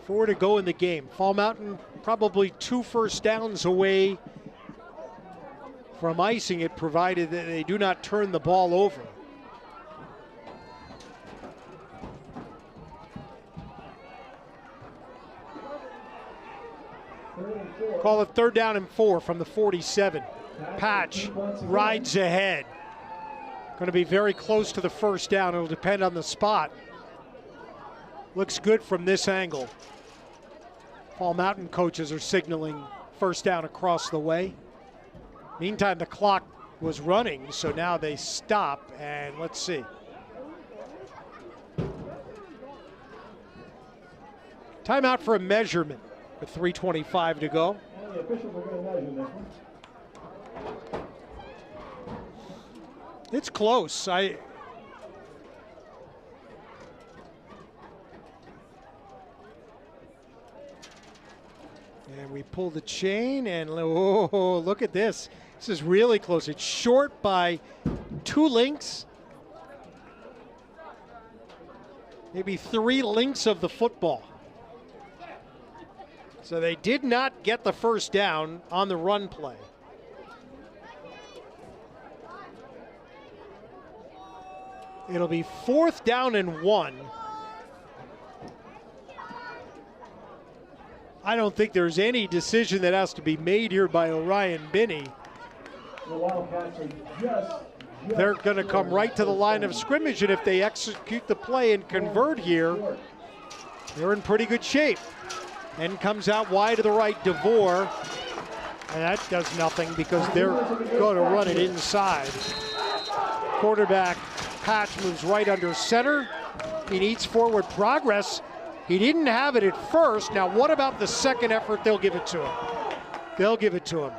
Four to go in the game. Fall Mountain probably 2 first downs away from icing it, provided that they do not turn the ball over. Call it 3rd down and 4 from the 47. Patch rides ahead. Going to be very close to the first down. It'll depend on the spot. Looks good from this angle. Fall Mountain coaches are signaling first down across the way. Meantime, the clock was running, so now they stop, and let's see. Timeout for a measurement with 3:25 to go. And the officials are going to measure this one. It's close. And we pull the chain, and oh, look at this. This is really close. It's short by 2 links, maybe 3 links of the football. So they did not get the first down on the run play. It'll be 4th down and 1. I don't think there's any decision that has to be made here by Orion Binney. The Wildcats are just They're going to come right to the line of scrimmage, and if they execute the play and convert here, they're in pretty good shape. And comes out wide to the right, DeVore, and that does nothing because they're going to run it inside. Quarterback Patch moves right under center. He needs forward progress. He didn't have it at first. Now, what about the second effort? They'll give it to him. They'll give it to him.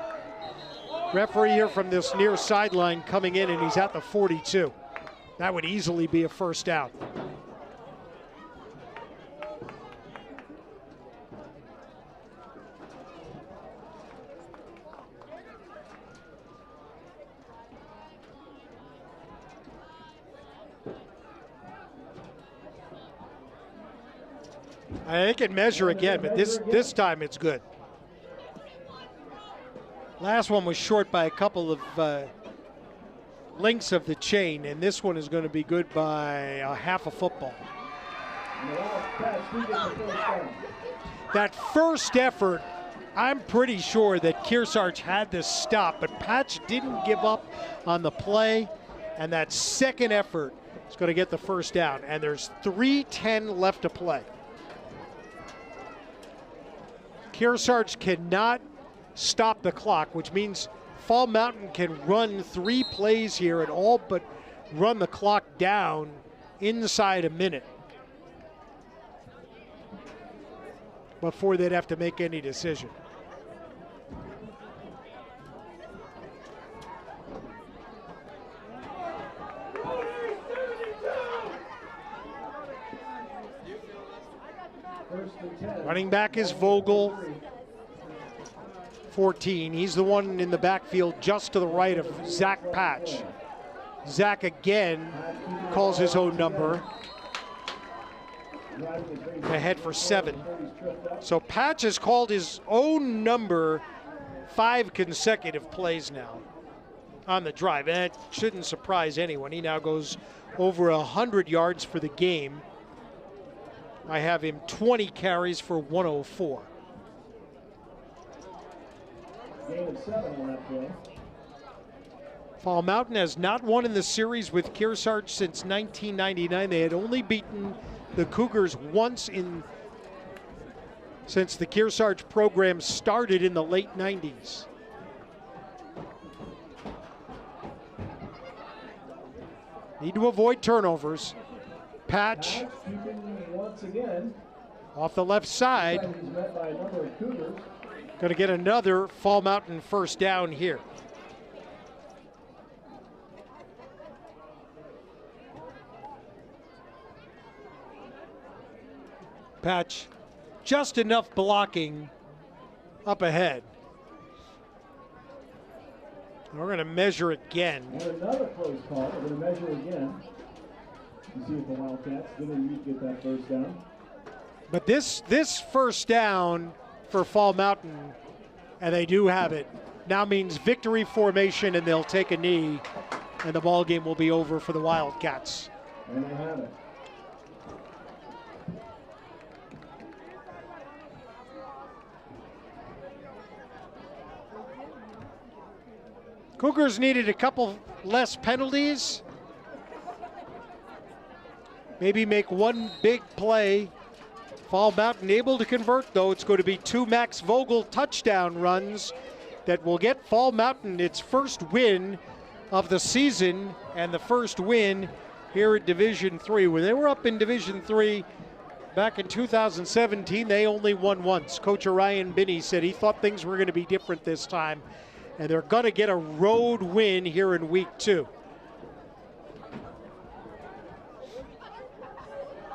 Referee here from this near sideline coming in, and he's at the 42. That would easily be a first down. They can measure again, but this time it's good. Last one was short by a couple of links of the chain, and this one is going to be good by a half a football. That first effort, I'm pretty sure that Kearsarge had this stop, but Patch didn't give up on the play, and that second effort is going to get the first down, and there's 3:10 left to play. Kearsarge cannot stop the clock, which means Fall Mountain can run 3 plays here and all but run the clock down inside a minute before they'd have to make any decision. Running back is Vogel, 14. He's the one in the backfield just to the right of Zach Patch. Zach again calls his own number. Ahead for 7. So Patch has called his own number 5 consecutive plays now on the drive. And that shouldn't surprise anyone. He now goes over 100 yards for the game. I have him 20 carries for 104. Gain of 7 on that play. Fall Mountain has not won in the series with Kearsarge since 1999. They had only beaten the Cougars once since the Kearsarge program started in the late 90s. Need to avoid turnovers. Patch Once again, off the left side. he's met by a number of Cougars. Going to get another Fall Mountain first down here. Patch, just enough blocking up ahead. We're going to measure again. And another close call. We're going to measure again. You see if the Wildcats didn't need to get that first down. But this first down for Fall Mountain, and they do have it, now means victory formation, and they'll take a knee, and the ball game will be over for the Wildcats. And they have it. Cougars needed a couple less penalties. Maybe make one big play. Fall Mountain able to convert, though. It's going to be 2 Max Vogel touchdown runs that will get Fall Mountain its first win of the season and the first win here at Division III. When they were up in Division III back in 2017, they only won once. Coach Orion Binney said he thought things were going to be different this time, and they're going to get a road win here in week 2.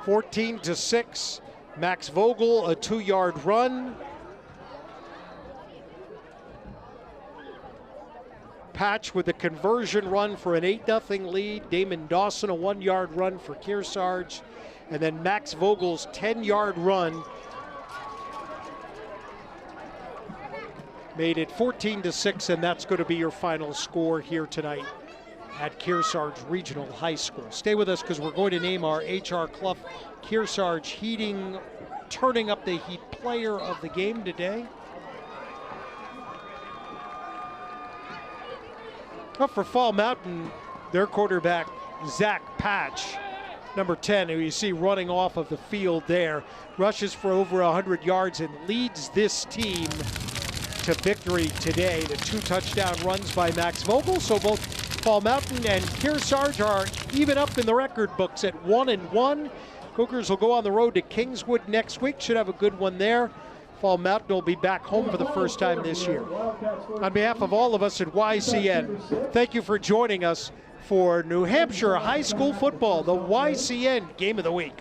14-6. Max Vogel, a 2-yard run. Patch with a conversion run for an 8-0 lead. Damon Dawson, a 1-yard run for Kearsarge. And then Max Vogel's 10-yard run made it 14-6, and that's going to be your final score here tonight at Kearsarge Regional High School. Stay with us because we're going to name our H.R. Clough Kearsarge Heating Turning Up the Heat Player of the Game today. Up for Fall Mountain, their quarterback, Zach Patch, number 10, who you see running off of the field there, rushes for over 100 yards and leads this team to victory today. The 2 touchdown runs by Max Vogel, so both Fall Mountain and Kearsarge are even up in the record books at 1-1. Cougars will go on the road to Kingswood next week. Should have a good one there. Fall Mountain will be back home for the first time this year. On behalf of all of us at YCN, thank you for joining us for New Hampshire High School Football, the YCN Game of the Week.